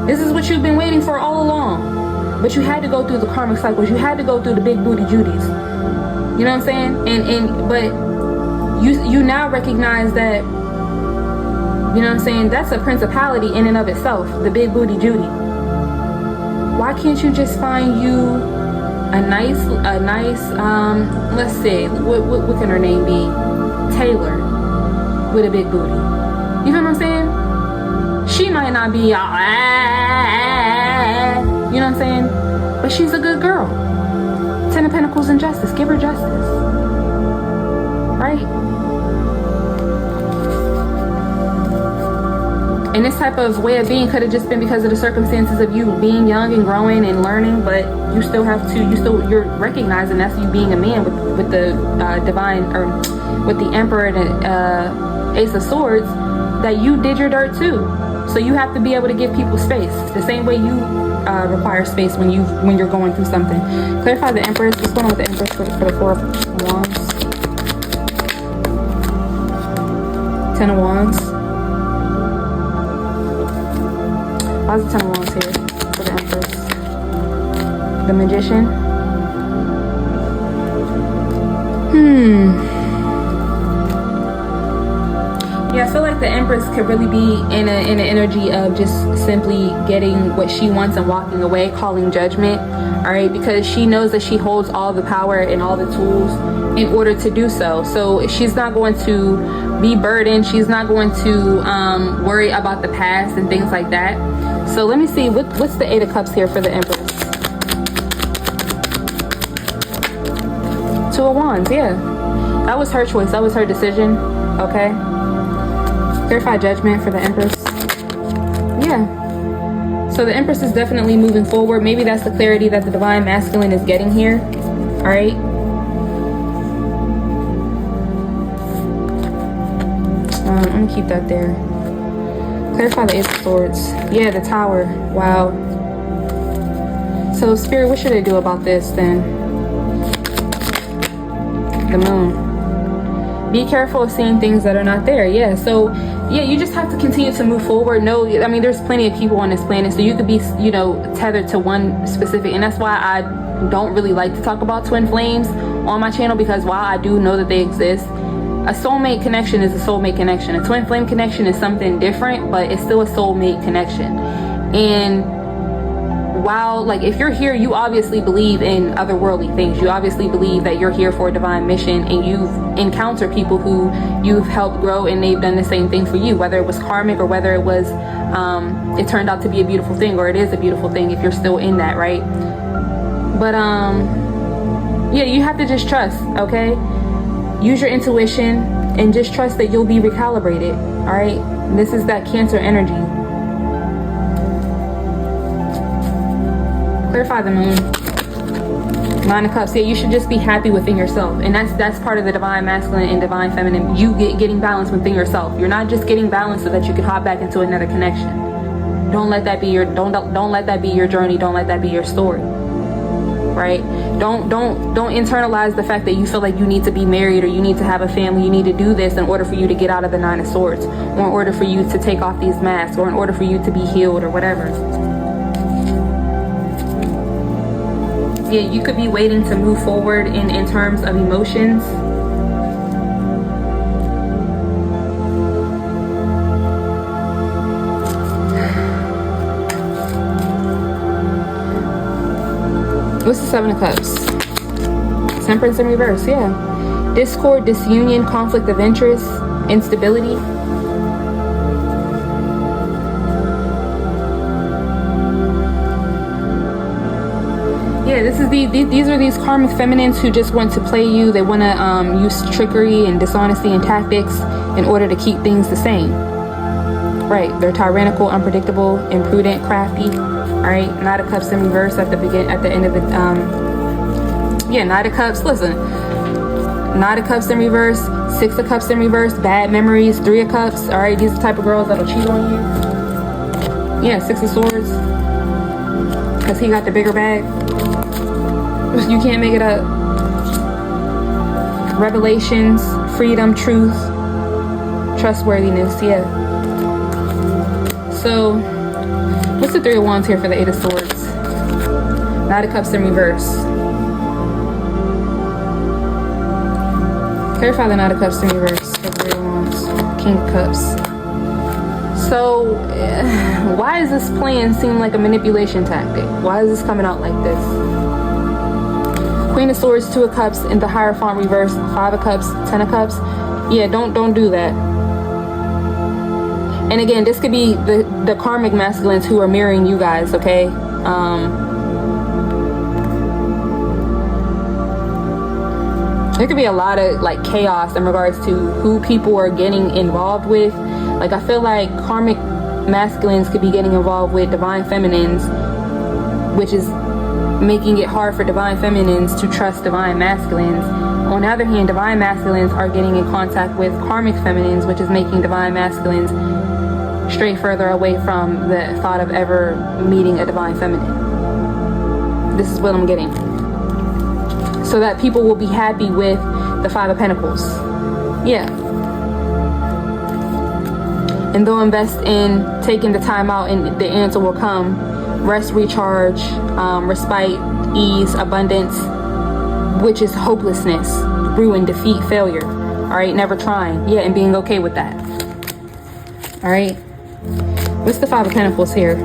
this is what you've been waiting for all along, but you had to go through the karmic cycles. You had to go through the big booty Judies. You know what I'm saying? But you now recognize that, you know what I'm saying, that's a principality in and of itself, the big booty Judy. Why can't you just find you a nice let's see, what can her name be, Taylor, with a big booty? You feel what I'm saying? She might not be you know what I'm saying, but she's a good girl. 10 of Pentacles and Justice. Give her justice, right? And this type of way of being could have just been because of the circumstances of you being young and growing and learning, but you still have to, you're recognizing that's you being a man with the divine, or with the Emperor and the Ace of Swords, that you did your dirt too. So you have to be able to give people space the same way you require space when you're going through something. Clarify the Empress. What's going on with the Empress for the 4 of Wands? 10 of Wands. Why is the 10 of Wands here for the Empress? The Magician. Yeah, I feel like the Empress could really be in an energy of just simply getting what she wants and walking away, calling judgment, all right? Because she knows that she holds all the power and all the tools in order to do so. So she's not going to be burdened. She's not going to worry about the past and things like that. So let me see, what's the Eight of Cups here for the Empress? Two of Wands, yeah. That was her choice. That was her decision, okay? Clarify judgment for the Empress. Yeah. So the Empress is definitely moving forward. Maybe that's the clarity that the Divine Masculine is getting here. All right. I'm going to keep that there. Clarify the Ace of Swords. Yeah, the Tower. Wow. So Spirit, what should I do about this then? The Moon. Be careful of seeing things that are not there. Yeah, so yeah, you just have to continue to move forward. No, I mean, there's plenty of people on this planet, so you could be, you know, tethered to one specific, and that's why I don't really like to talk about twin flames on my channel, because while I do know that they exist, a soulmate connection is a soulmate connection. A twin flame connection is something different, but it's still a soulmate connection. And while, like, if you're here, you obviously believe in otherworldly things. You obviously believe that you're here for a divine mission, and you've encountered people who you've helped grow, and they've done the same thing for you, whether it was karmic or whether it was it turned out to be a beautiful thing, or it is a beautiful thing if you're still in that, right? But yeah, you have to just trust, okay? Use your intuition and just trust that you'll be recalibrated. All right, this is that Cancer energy. Clarify the Moon. Nine of Cups. Yeah, you should just be happy within yourself, and that's part of the Divine Masculine and Divine Feminine. You getting balance within yourself. You're not just getting balance so that you can hop back into another connection. Don't let that be your don't let that be your journey. Don't let that be your story. Right? Don't internalize the fact that you feel like you need to be married or you need to have a family. You need to do this in order for you to get out of the Nine of Swords, or in order for you to take off these masks, or in order for you to be healed, or whatever. Yeah, you could be waiting to move forward in terms of emotions. What's the Seven of Cups? Temperance in reverse, yeah. Discord, disunion, conflict of interest, instability. Yeah, these are these karmic feminines who just want to play you. They want to use trickery and dishonesty and tactics in order to keep things the same. Right, they're tyrannical, unpredictable, imprudent, crafty. All right, Knight of Cups in reverse at the end of the yeah, Knight of Cups. Listen, Knight of Cups in reverse, Six of Cups in reverse, bad memories, Three of Cups. All right, these are the type of girls that'll cheat on you. Yeah, Six of Swords, because he got the bigger bag. You can't make it up. Revelations, freedom, truth, trustworthiness. Yeah. So, what's the Three of Wands here for the Eight of Swords? Knight of Cups in reverse. Clarify the Knight of Cups in reverse for the Three of Wands. King of Cups. So, why is this plan seem like a manipulation tactic? Why is this coming out like this? Queen of Swords, Two of Cups in the Hierophant reverse, Five of Cups, Ten of Cups. Yeah, don't do that. And again, this could be the karmic masculines who are mirroring you guys, okay? There could be a lot of like chaos in regards to who people are getting involved with. Like, I feel like karmic masculines could be getting involved with divine feminines, which is making it hard for divine feminines to trust divine masculines. On the other hand, divine masculines are getting in contact with karmic feminines, which is making divine masculines stray further away from the thought of ever meeting a divine feminine. This is what I'm getting. So that people will be happy with the Five of Pentacles. Yeah. And they'll invest in taking the time out, and the answer will come. Rest, recharge, respite, ease, abundance, which is hopelessness. ruin, defeat, failure. All right, never trying. Yeah, and being okay with that. All right. What's the Five of Pentacles here?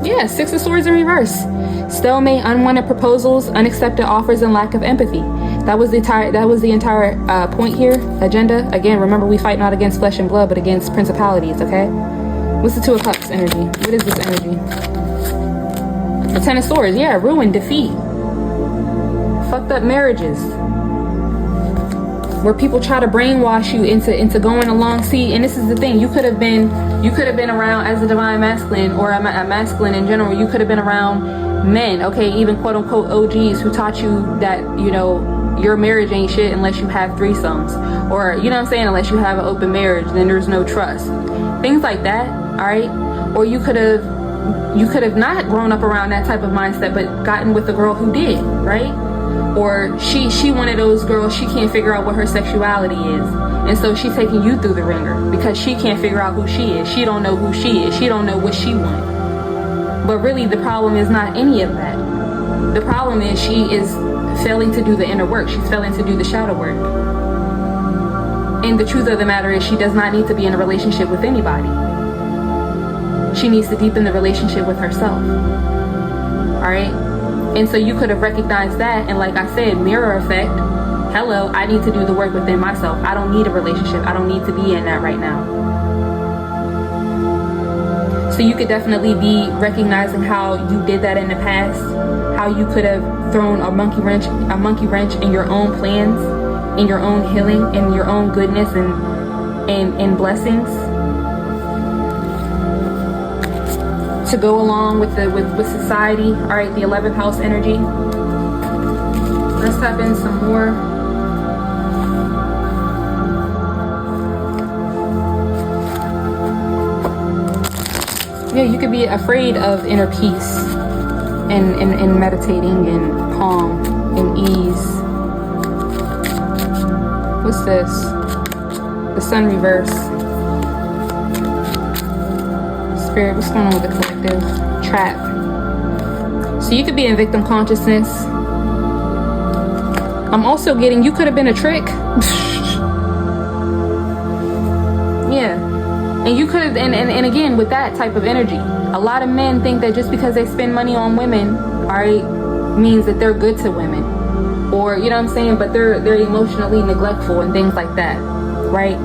Yeah, Six of Swords in reverse. Stalemate, unwanted proposals, unaccepted offers, and lack of empathy. That was the entire point here, agenda. Again, remember, we fight not against flesh and blood, but against principalities, okay? What's the Two of Cups energy? What is this energy? The Ten of Swords, yeah, ruin, defeat. Fucked up marriages. Where people try to brainwash you into going along. See, and this is the thing, you could have been around as a divine masculine, or a masculine in general. You could have been around men, okay, even quote unquote OGs, who taught you that, you know, your marriage ain't shit unless you have threesomes, or, you know what I'm saying, unless you have an open marriage, then there's no trust, things like that. All right. Or you could have not grown up around that type of mindset, but gotten with a girl who did, right? Or she one of those girls, she can't figure out what her sexuality is, and so she's taking you through the ringer because she can't figure out who she is. She don't know who she is. She don't know what she wants. But really, the problem is not any of that. The problem is she is failing to do the inner work. She's failing to do the shadow work. And the truth of the matter is, she does not need to be in a relationship with anybody. She needs to deepen the relationship with herself. All right. And so you could have recognized that, and like I said, mirror effect. Hello, I need to do the work within myself. I don't need a relationship. I don't need to be in that right now. So you could definitely be recognizing how you did that in the past, how you could have thrown a monkey wrench in your own plans, in your own healing, in your own goodness and blessings, to go along with society. All right, the 11th house energy. Let's tap in some more. Yeah, you could be afraid of inner peace and meditating and calm and ease. What's this? The Sun reverse. Spirit, what's going on with the collective? Trap. So you could be in victim consciousness. I'm also getting, you could have been a trick. Yeah. And you could have, and again, with that type of energy, a lot of men think that just because they spend money on women, all right, means that they're good to women. Or, you know what I'm saying? But they're emotionally neglectful and things like that, right?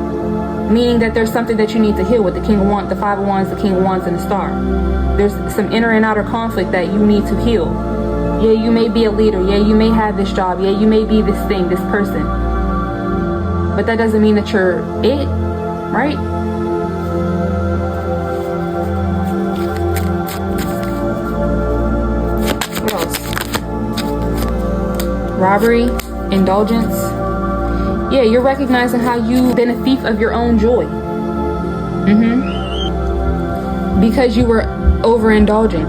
Meaning that there's something that you need to heal with the King of Wands, the Five of Wands, the King of Wands, and the Star. There's some inner and outer conflict that you need to heal. Yeah, you may be a leader. Yeah, you may have this job. Yeah, you may be this thing, this person. But that doesn't mean that you're it, right? What else? Robbery, indulgence. Yeah, you're recognizing how you've been a thief of your own joy. Because you were overindulging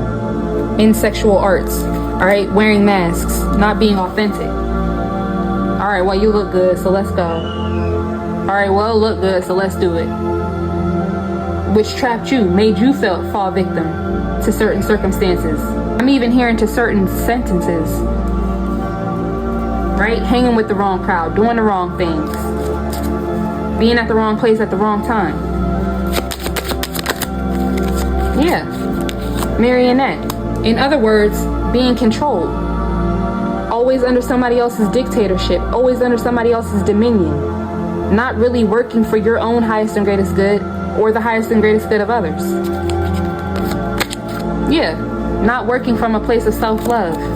in sexual arts. All right, wearing masks, not being authentic. All right, well, you look good, so let's go. All right, well, look good, so let's do it. Which trapped you, made you fall victim to certain circumstances. I'm even hearing to certain sentences. Right? Hanging with the wrong crowd, doing the wrong things, being at the wrong place at the wrong time. Yeah. Marionette. In other words, being controlled. Always under somebody else's dictatorship, always under somebody else's dominion. Not really working for your own highest and greatest good, or the highest and greatest good of others. Yeah. Not working from a place of self-love.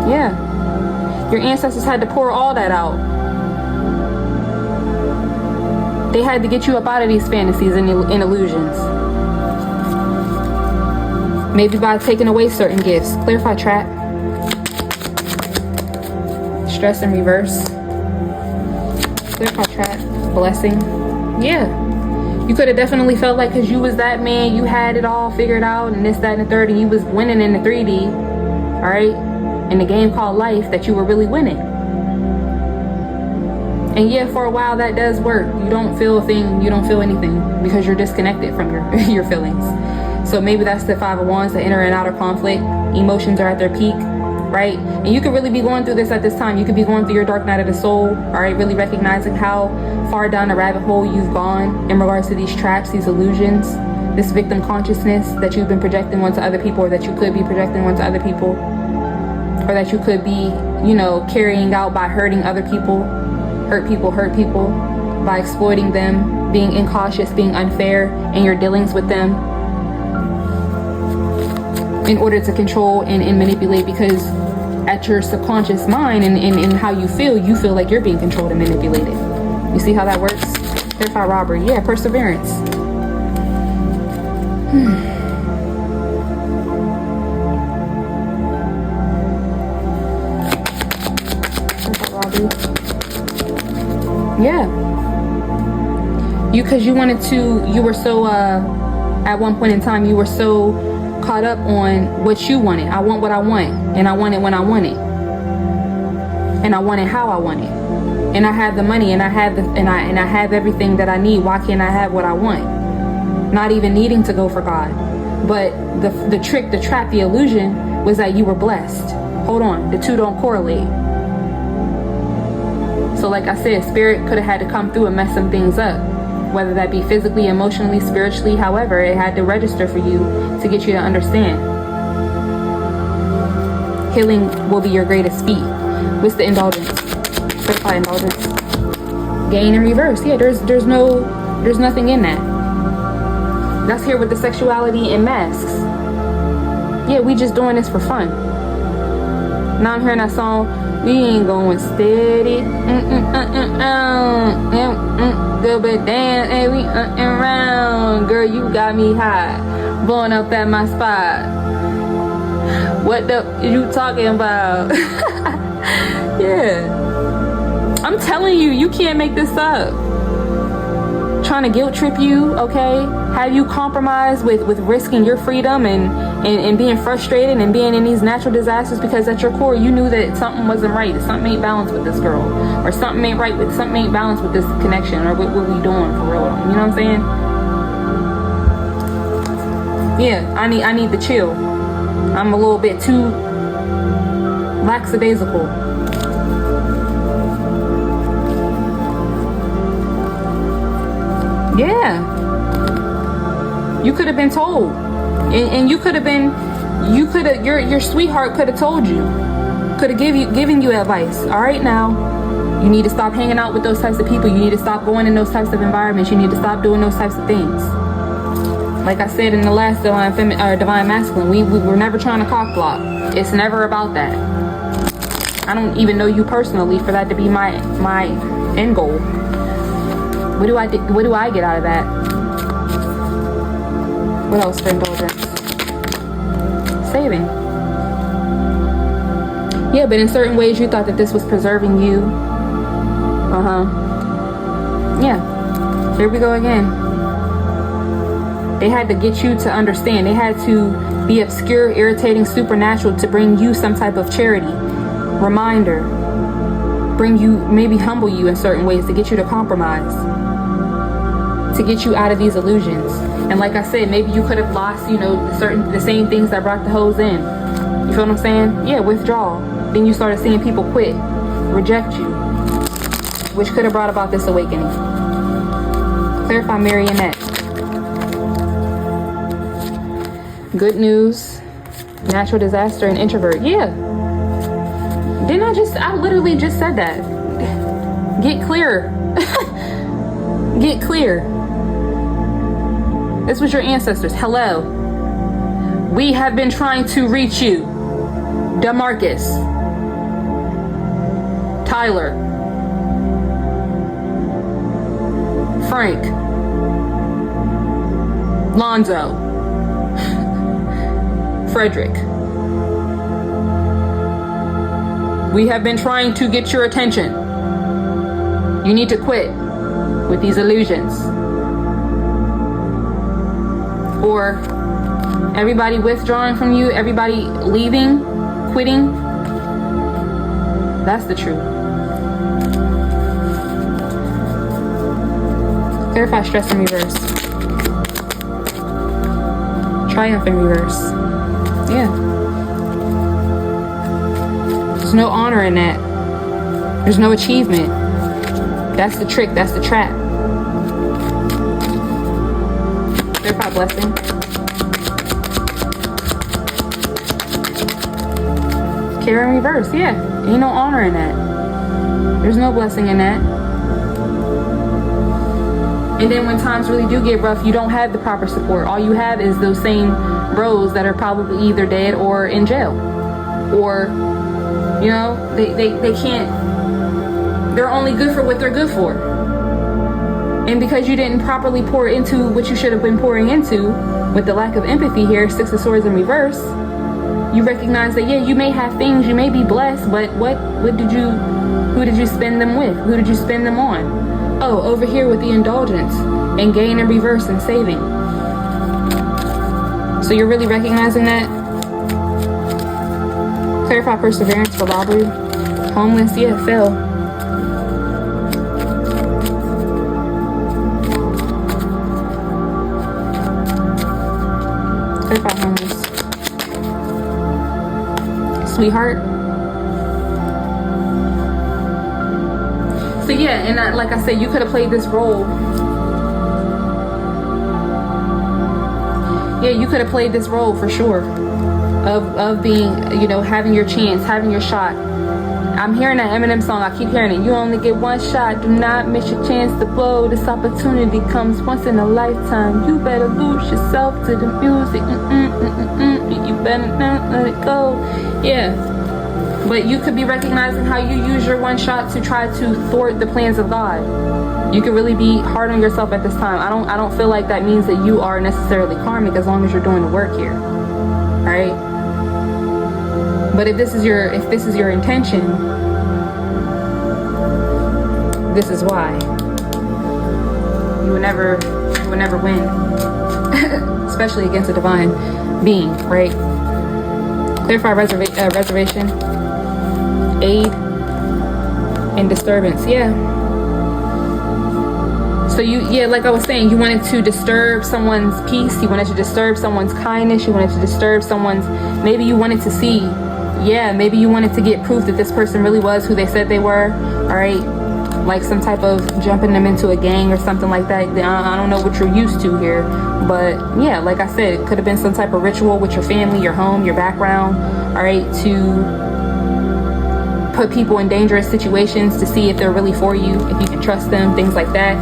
Yeah. Your ancestors had to pour all that out. They had to get you up out of these fantasies and illusions. Maybe by taking away certain gifts. Clarify, trap. Stress in reverse. Clarify, trap. Blessing. Yeah. You could have definitely felt like because you was that man, you had it all figured out and this, that, and the third, and you was winning in the 3D. All right? In the game called life, that you were really winning. And yeah, for a while that does work. You don't feel a thing, you don't feel anything because you're disconnected from your feelings. So maybe that's the 5 of Wands, the inner and outer conflict. Emotions are at their peak, right? And you could really be going through this at this time. You could be going through your dark night of the soul, all right? Really recognizing how far down the rabbit hole you've gone in regards to these traps, these illusions, this victim consciousness that you've been projecting onto other people, or that you could be projecting onto other people, or that you could be, you know, carrying out by hurting other people, hurt people, by exploiting them, being incautious, being unfair in your dealings with them, in order to control and manipulate, because at your subconscious mind and how you feel like you're being controlled and manipulated. You see how that works? Clarify robbery. Yeah, perseverance. Clarify robbery. Yeah. Because you wanted to, you were so, at one point in time, you were so caught up on what you wanted. I want what I want, and I want it when I want it, and I want it how I want it, and I have the money, and I have I have everything that I need. Why can't I have what I want? Not even needing to go for God, but the trick, the trap, the illusion was that you were blessed. Hold on, the two don't correlate. So like I said, spirit could have had to come through and mess some things up, whether that be physically, emotionally, spiritually. However, it had to register for you to get you to understand. Healing will be your greatest feat. What's the indulgence? Certified indulgence. Gain and reverse. Yeah, there's nothing in that. That's here with the sexuality and masks. Yeah, we just doing this for fun. Now I'm hearing that song, we ain't going steady. Good, but damn, hey, we around. Girl, you got me hot, blowing up at my spot. What the you talking about? Yeah, I'm telling you, you can't make this up. Trying to guilt trip you, okay? Have you compromised with risking your freedom and being frustrated and being in these natural disasters because at your core you knew that something wasn't right, that something ain't balanced with this girl, or something ain't balanced with this connection, or what we doing for real. You know what I'm saying? Yeah, I need to chill. I'm a little bit too lackadaisical. Yeah, you could have been told, and your sweetheart could have told you, could have given you advice. All right, now you need to stop hanging out with those types of people. You need to stop going in those types of environments. You need to stop doing those types of things. Like I said in the last divine masculine, we're never trying to cock block. It's never about that. I don't even know you personally for that to be my end goal. What do I get out of that? What else for indulgence? Saving. Yeah, but in certain ways you thought that this was preserving you. Yeah. Here we go again. They had to get you to understand. They had to be obscure, irritating, supernatural to bring you some type of charity, reminder, bring you, maybe humble you in certain ways to get you to compromise, to get you out of these illusions. And like I said, maybe you could have lost, the same things that brought the hoes in. You feel what I'm saying? Yeah, withdrawal. Then you started seeing people quit, reject you, which could have brought about this awakening. Clarify marionette. Good news, natural disaster, and introvert. Yeah. I literally just said that. Get clear. Get clear. This was your ancestors. Hello. We have been trying to reach you. DeMarcus. Tyler. Frank. Lonzo. Frederick. We have been trying to get your attention. You need to quit with these illusions. Or everybody withdrawing from you, everybody leaving, quitting. That's the truth. Clarify stress in reverse. Triumph in reverse. Yeah. There's no honor in that. There's no achievement. That's the trick. That's the trap. Clarify blessing. Care in reverse. Yeah. Ain't no honor in that. There's no blessing in that. And then when times really do get rough, you don't have the proper support. All you have is those same bros that are probably either dead or in jail. Or, you know, they can't, they're only good for what they're good for. And because you didn't properly pour into what you should have been pouring into, with the lack of empathy here, Six of Swords in reverse, you recognize that, yeah, you may have things, you may be blessed, but who did you spend them with? Who did you spend them on? Oh, over here with the indulgence and gain in reverse and saving. So you're really recognizing that? Clarify perseverance for robbery. Homeless, yeah, fail. Clarify homeless. Sweetheart. So yeah, and like I said, you could have played this role. Yeah, you could have played this role for sure. Of being, you know, having your chance, having your shot. I'm hearing that Eminem song, I keep hearing it. You only get one shot, do not miss your chance to blow. This opportunity comes once in a lifetime. You better lose yourself to the music. You better not let it go. Yeah. But you could be recognizing how you use your one shot to try to thwart the plans of God. You could really be hard on yourself at this time. I don't feel like that means that you are necessarily karmic as long as you're doing the work here. Alright? But if this is your intention, this is why. You would never win. Especially against a divine being, right? Clarify reservation. Aid and disturbance. Yeah. So like I was saying, you wanted to disturb someone's peace, you wanted to disturb someone's kindness, you wanted to disturb someone's, maybe you wanted to see, maybe you wanted to get proof that this person really was who they said they were. All right, like some type of jumping them into a gang or something like that. I don't know what you're used to here, but yeah, like I said, it could have been some type of ritual with your family, your home, your background, all right, to put people in dangerous situations to see if they're really for you, if you can trust them, things like that.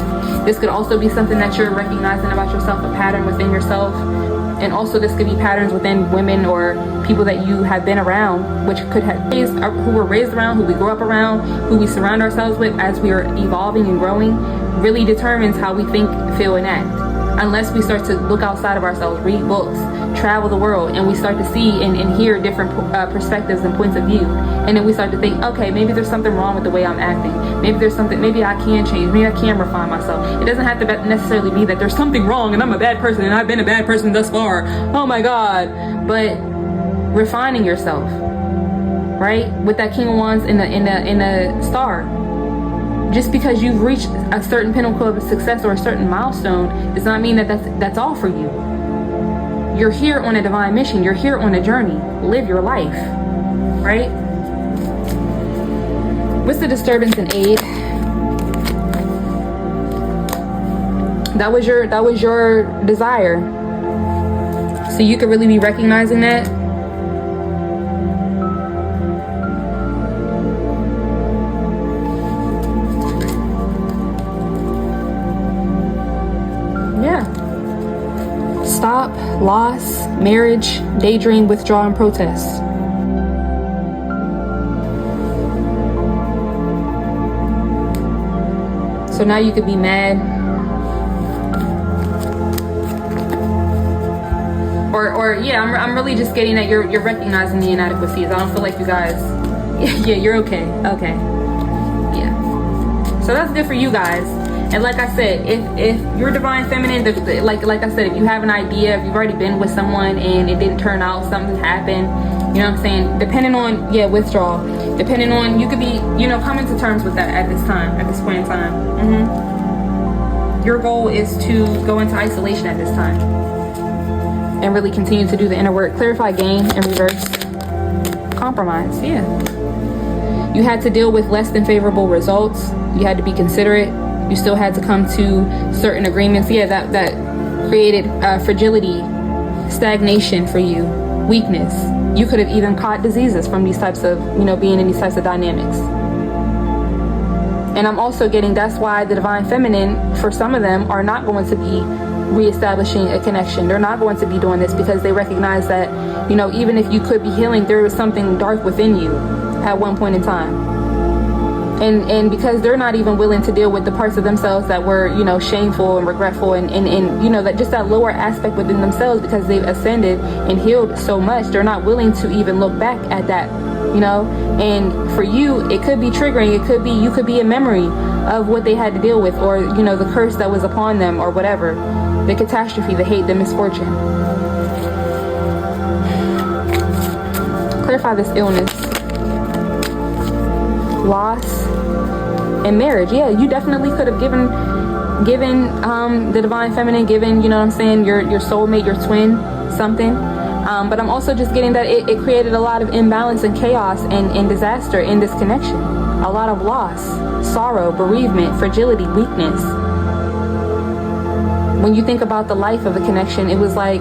This could also be something that you're recognizing about yourself, a pattern within yourself. And also this could be patterns within women or people that you have been around, which could have who were raised around, who we grew up around, who we surround ourselves with as we are evolving and growing, really determines how we think, feel, and act. Unless we start to look outside of ourselves, read books, travel the world, and we start to see and hear different perspectives and points of view. And then we start to think, okay, maybe there's something wrong with the way I'm acting. Maybe there's something, maybe I can change. Maybe I can refine myself. It doesn't have to necessarily be that there's something wrong and I'm a bad person and I've been a bad person thus far. Oh my God. But refining yourself, right? With that King of Wands in the star. Just because you've reached a certain pinnacle of success or a certain milestone does not mean that that's all for you. You're here on a divine mission. You're here on a journey. Live your life, right? What's the disturbance in aid? That was your desire. So you could really be recognizing that. Stop, loss, marriage, daydream, withdraw, and protest. So now you could be mad. Or yeah, I'm really just getting that you're recognizing the inadequacies. I don't feel like you guys, yeah, you're okay. Okay. Yeah. So that's good for you guys. And like I said, if you're divine feminine, like I said, if you have an idea, if you've already been with someone and it didn't turn out, something happened, you know what I'm saying? Depending on, withdrawal. Depending on, you could be, coming to terms with that at this time, at this point in time. your goal is to go into isolation at this time and really continue to do the inner work. Clarify, gain, and reverse. Compromise, yeah. You had to deal with less than favorable results. You had to be considerate. You still had to come to certain agreements. Yeah, that created fragility, stagnation for you, weakness. You could have even caught diseases from these types of, being in these types of dynamics. And I'm also getting, that's why the divine feminine, for some of them, are not going to be reestablishing a connection. They're not going to be doing this because they recognize that, even if you could be healing, there was something dark within you at one point in time. And because they're not even willing to deal with the parts of themselves that were, shameful and regretful and that just that lower aspect within themselves, because they've ascended and healed so much, they're not willing to even look back at that, and for you, it could be triggering. It could be, you could be a memory of what they had to deal with, or, the curse that was upon them, or whatever, the catastrophe, the hate, the misfortune. Clarify this illness, loss, and marriage. Yeah, you definitely could have given the divine feminine, given, your soulmate, your twin, something. But I'm also just getting that it created a lot of imbalance and chaos and disaster in this connection. A lot of loss, sorrow, bereavement, fragility, weakness. When you think about the life of a connection, it was like,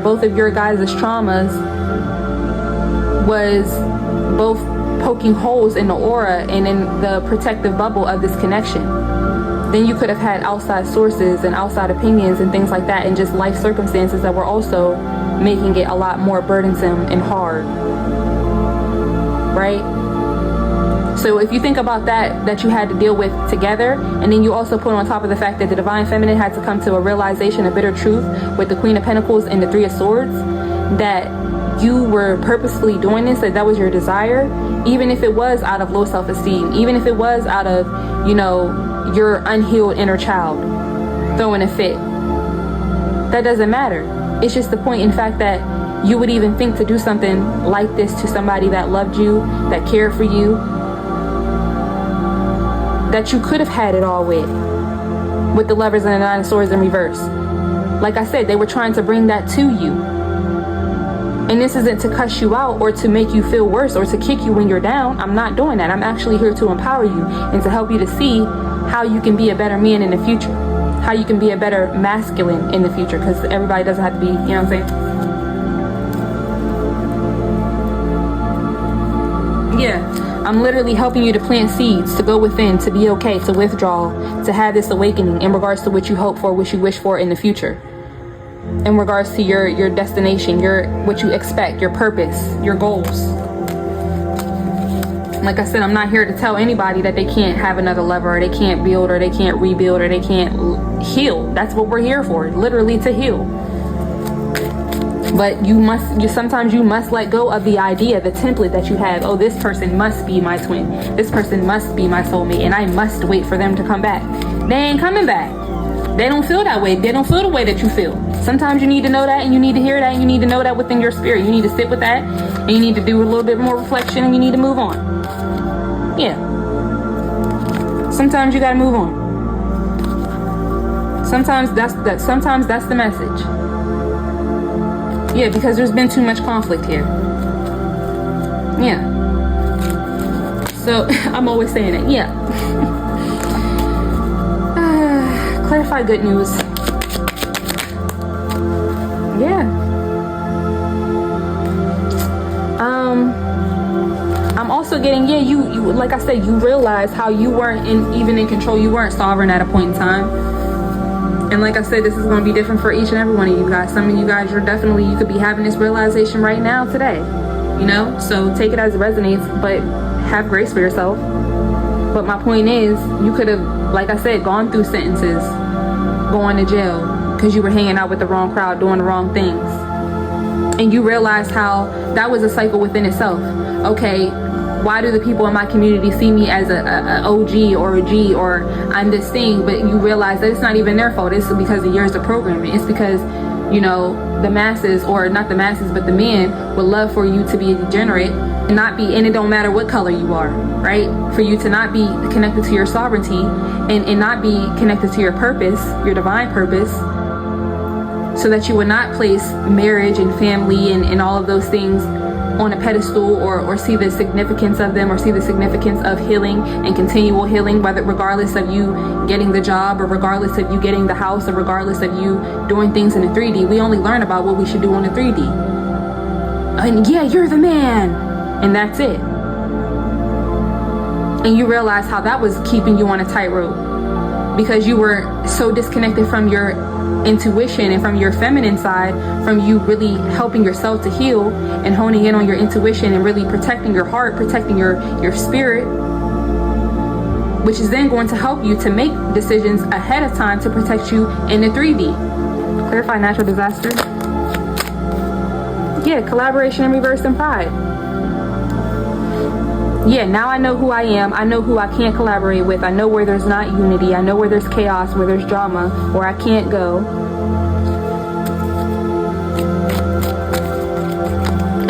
both of your guys' traumas was both poking holes in the aura and in the protective bubble of this connection. Then you could have had outside sources and outside opinions and things like that, and just life circumstances that were also making it a lot more burdensome and hard, right? So if you think about that you had to deal with together, and then you also put on top of the fact that the divine feminine had to come to a realization, a bitter truth with the Queen of Pentacles and the Three of Swords, that you were purposefully doing this, that was your desire, even if it was out of low self-esteem, even if it was out of, your unhealed inner child throwing a fit. That doesn't matter. It's just the point in fact that you would even think to do something like this to somebody that loved you, that cared for you, that you could have had it all with the Lovers and the Nine of Swords in reverse. Like I said, they were trying to bring that to you. And this isn't to cuss you out or to make you feel worse or to kick you when you're down. I'm not doing that. I'm actually here to empower you and to help you to see how you can be a better man in the future, how you can be a better masculine in the future, because everybody doesn't have to be, you know what I'm saying? Yeah, I'm literally helping you to plant seeds, to go within, to be okay, to withdraw, to have this awakening in regards to what you hope for, what you wish for in the future. In regards to your destination, what you expect, your purpose, your goals. Like I said, I'm not here to tell anybody that they can't have another lover, or they can't build, or they can't rebuild, or they can't heal. That's what we're here for, literally to heal. But sometimes you must let go of the idea, the template that you have. Oh, this person must be my twin. This person must be my soulmate, and I must wait for them to come back. They ain't coming back. They don't feel that way. They don't feel the way that you feel. Sometimes you need to know that, and you need to hear that, and you need to know that within your spirit. You need to sit with that, and you need to do a little bit more reflection, and you need to move on. Yeah. Sometimes you gotta move on. Sometimes that's the message. Yeah, because there's been too much conflict here. Yeah. So I'm always saying it. Yeah. Clarify good news. Yeah. I'm also getting, you like I said, you realize how you weren't even in control. You weren't sovereign at a point in time. And like I said, this is going to be different for each and every one of you guys. Some of you guys, you could be having this realization right now, today. So take it as it resonates, but have grace for yourself. But my point is, you could have, like I said, gone through sentences, going to jail, because you were hanging out with the wrong crowd, doing the wrong things. And you realize how that was a cycle within itself. Okay, why do the people in my community see me as a OG or a G, or I'm this thing? But you realize that it's not even their fault. It's because of years of programming. It's because you know, the masses, or not the masses, but the men would love for you to be a degenerate and not be, and it don't matter what color you are, right? For you to not be connected to your sovereignty and not be connected to your purpose, your divine purpose, so that you would not place marriage and family and all of those things on a pedestal, or see the significance of them, or see the significance of healing and continual healing, whether regardless of you getting the job, or regardless of you getting the house, or regardless of you doing things in the 3D. We only learn about what we should do in the 3D. And yeah, you're the man, and that's it. And you realize how that was keeping you on a tightrope, because you were so disconnected from your intuition and from your feminine side, from you really helping yourself to heal and honing in on your intuition and really protecting your heart, protecting your spirit, which is then going to help you to make decisions ahead of time to protect you in the 3D. Clarify natural disaster. Yeah, collaboration in reverse and pride. Yeah, now I know who I am. I know who I can't collaborate with. I know where there's not unity. I know where there's chaos, where there's drama, where I can't go.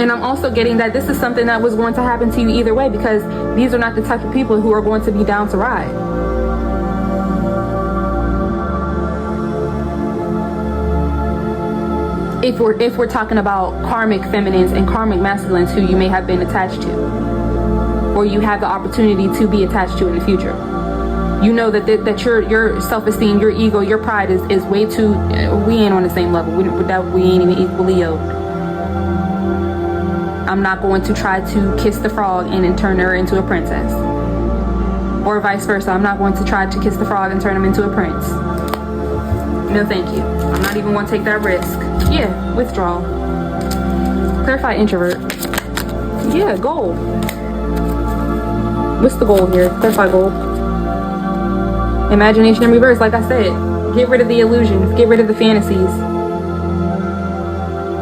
And I'm also getting that this is something that was going to happen to you either way, because these are not the type of people who are going to be down to ride. If we're talking about karmic feminines and karmic masculines who you may have been attached to, or you have the opportunity to be attached to in the future. You know that your self-esteem, your ego, your pride is way too, we ain't on the same level. We ain't even equally yoked. I'm not going to try to kiss the frog and then turn her into a princess. Or vice versa. I'm not going to try to kiss the frog and turn him into a prince. No thank you. I'm not even going to take that risk. Yeah, withdrawal. Clarify introvert. Yeah, goal. What's the goal here? Clarify goal. Imagination in reverse, like I said. Get rid of the illusions. Get rid of the fantasies.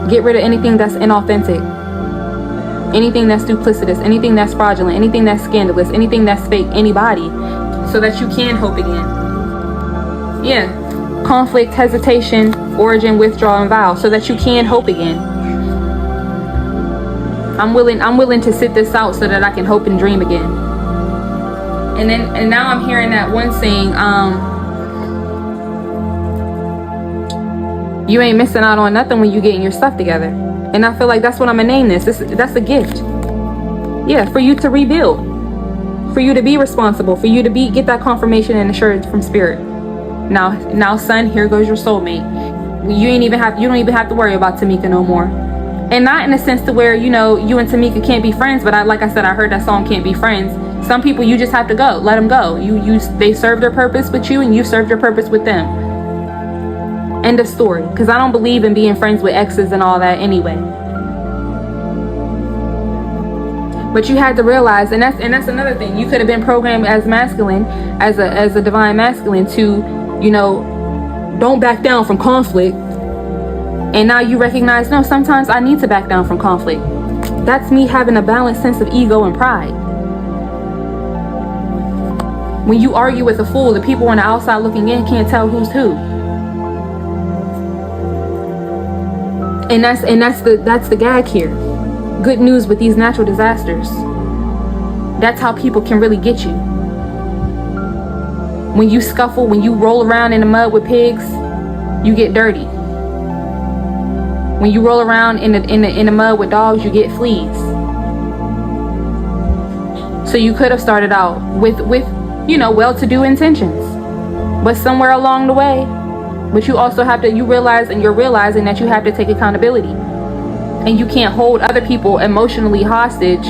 Get rid of anything that's inauthentic. Anything that's duplicitous. Anything that's fraudulent. Anything that's scandalous. Anything that's fake. Anybody. So that you can hope again. Yeah. Conflict, hesitation, origin, withdrawal, and vow. So that you can hope again. I'm willing to sit this out so that I can hope and dream again. And now I'm hearing that one saying, you ain't missing out on nothing when you getting your stuff together. And I feel like that's what I'm gonna name this. That's a gift. Yeah, for you to rebuild, for you to be responsible, for you to get that confirmation and assurance from spirit. Now, son, here goes your soulmate. You don't even have to worry about Tamika no more. And not in a sense to where, you know, you and Tamika can't be friends, but like I said, I heard that song, Can't Be Friends. Some people you just have to go, let them go. They serve their purpose with you and you served your purpose with them. End of story. Because I don't believe in being friends with exes and all that anyway. But you had to realize, and that's another thing. You could have been programmed as masculine, as a divine masculine to, you know, don't back down from conflict. And now you recognize, no, sometimes I need to back down from conflict. That's me having a balanced sense of ego and pride. When you argue with a fool, the people on the outside looking in can't tell who's who. And that's the gag here. Good news with these natural disasters. That's how people can really get you. When you scuffle, when you roll around in the mud with pigs, you get dirty. When you roll around in the mud with dogs, you get fleas. So you could have started out with you know, well-to-do intentions, but somewhere along the way, but you also have to, you're realizing that you have to take accountability, and you can't hold other people emotionally hostage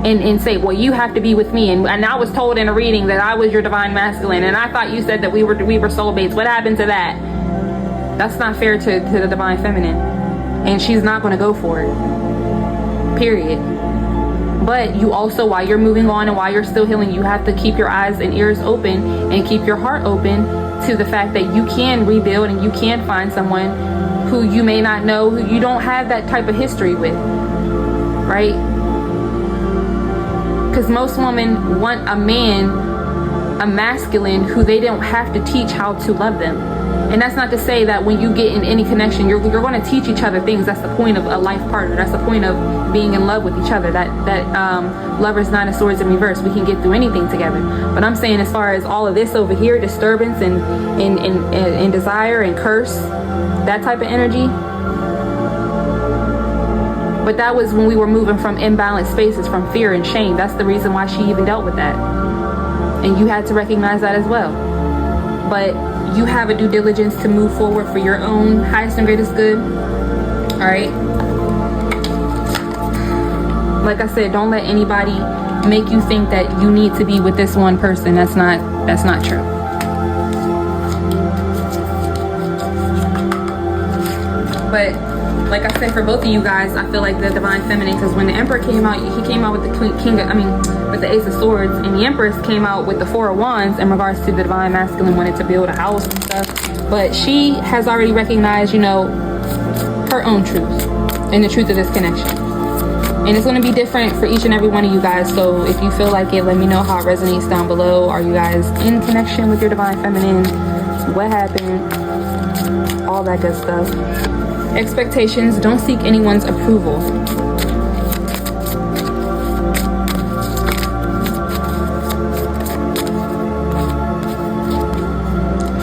and say, well, you have to be with me. And I was told in a reading that I was your divine masculine, and I thought you said that we were soulmates. What happened to that? That's not fair to the divine feminine, and she's not going to go for it. Period. But you also, while you're moving on and while you're still healing, you have to keep your eyes and ears open and keep your heart open to the fact that you can rebuild and you can find someone who you may not know, who you don't have that type of history with, right? Because most women want a man, a masculine, who they don't have to teach how to love them. And that's not to say that when you get in any connection, you're going to teach each other things. That's the point of a life partner. That's the point of being in love with each other. That Lovers, Nine of Swords in reverse. We can get through anything together. But I'm saying, as far as all of this over here, disturbance and desire and curse, that type of energy. But that was when we were moving from imbalanced spaces, from fear and shame. That's the reason why she even dealt with that. And you had to recognize that as well. But you have a due diligence to move forward for your own highest and greatest good. All right. Like I said, don't let anybody make you think that you need to be with this one person. That's not true. But like I said, for both of you guys, I feel like the Divine Feminine, because when the Emperor came out, he came out with the with the Ace of Swords, and the Empress came out with the Four of Wands in regards to the Divine Masculine, wanted to build a house and stuff. But she has already recognized, her own truth and the truth of this connection. And it's going to be different for each and every one of you guys. So if you feel like it, let me know how it resonates down below. Are you guys in connection with your Divine Feminine? What happened? All that good stuff. Expectations. Don't seek anyone's approval.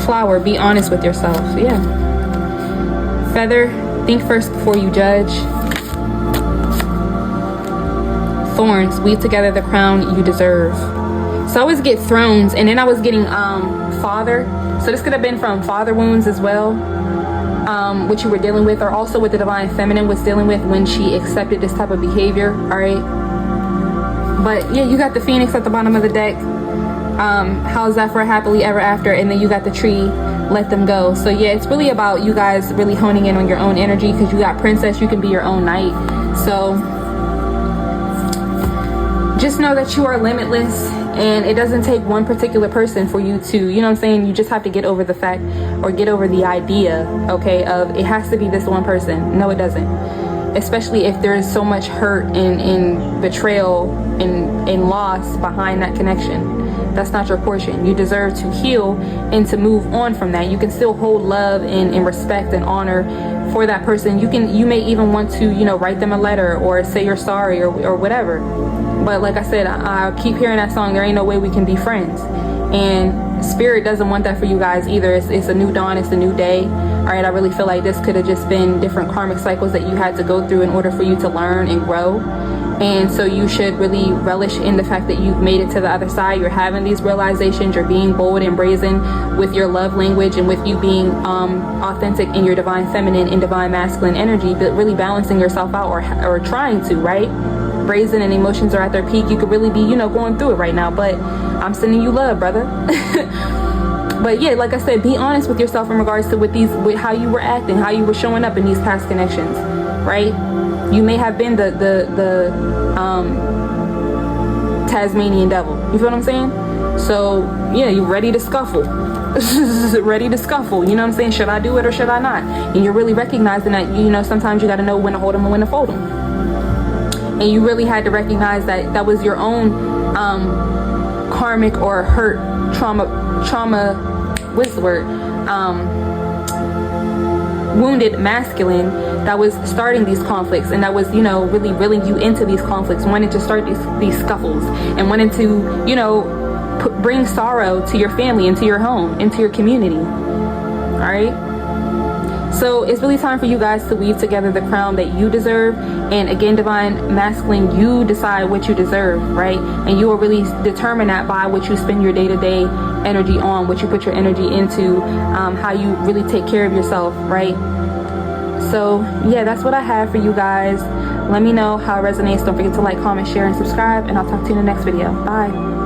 Flower. Be honest with yourself. Yeah. Feather. Think first before you judge. Thorns. Weave together the crown you deserve. So I always get thrones, and then I was getting father. So this could have been from father wounds as well. What you were dealing with, or also what the Divine Feminine was dealing with when she accepted this type of behavior. All right. But yeah, you got the Phoenix at the bottom of the deck. How's that for a happily ever after? And then you got the tree, let them go. So yeah, it's really about you guys really honing in on your own energy, because you got Princess, you can be your own knight. So just know that you are limitless, and it doesn't take one particular person for you to, you know what I'm saying? You just have to get over the fact, or get over the idea, okay, of it has to be this one person. No, it doesn't. Especially if there is so much hurt and betrayal and loss behind that connection. That's not your portion. You deserve to heal and to move on from that. You can still hold love and respect and honor for that person. You may even want to, write them a letter or say you're sorry or whatever. But like I said, I keep hearing that song, there ain't no way we can be friends. And Spirit doesn't want that for you guys either. It's a new dawn, it's a new day. All right, I really feel like this could have just been different karmic cycles that you had to go through in order for you to learn and grow. And so you should really relish in the fact that you've made it to the other side. You're having these realizations, you're being bold and brazen with your love language, and with you being authentic in your Divine Feminine and Divine Masculine energy, but really balancing yourself out, or trying to, right? Brazen and emotions are at their peak. You could really be, going through it right now, but I'm sending you love, brother. But yeah, like I said, be honest with yourself in regards to with how you were acting, how you were showing up in these past connections, right? You may have been the Tasmanian devil. You feel what I'm saying? So yeah, you're ready to scuffle. Ready to scuffle. You know what I'm saying? Should I do it or should I not? And you're really recognizing that, sometimes you got to know when to hold them and when to fold them. And you really had to recognize that was your own karmic or hurt trauma, what's the word? Wounded masculine that was starting these conflicts, and that was, really reeling you into these conflicts, wanting to start these scuffles, and wanting to, bring sorrow to your family, into your home, into your community. All right. So it's really time for you guys to weave together the crown that you deserve. And again, Divine Masculine, you decide what you deserve, right? And you will really determine that by what you spend your day-to-day energy on, what you put your energy into, how you really take care of yourself, right? So yeah, that's what I have for you guys. Let me know how it resonates. Don't forget to like, comment, share, and subscribe, and I'll talk to you in the next video. Bye.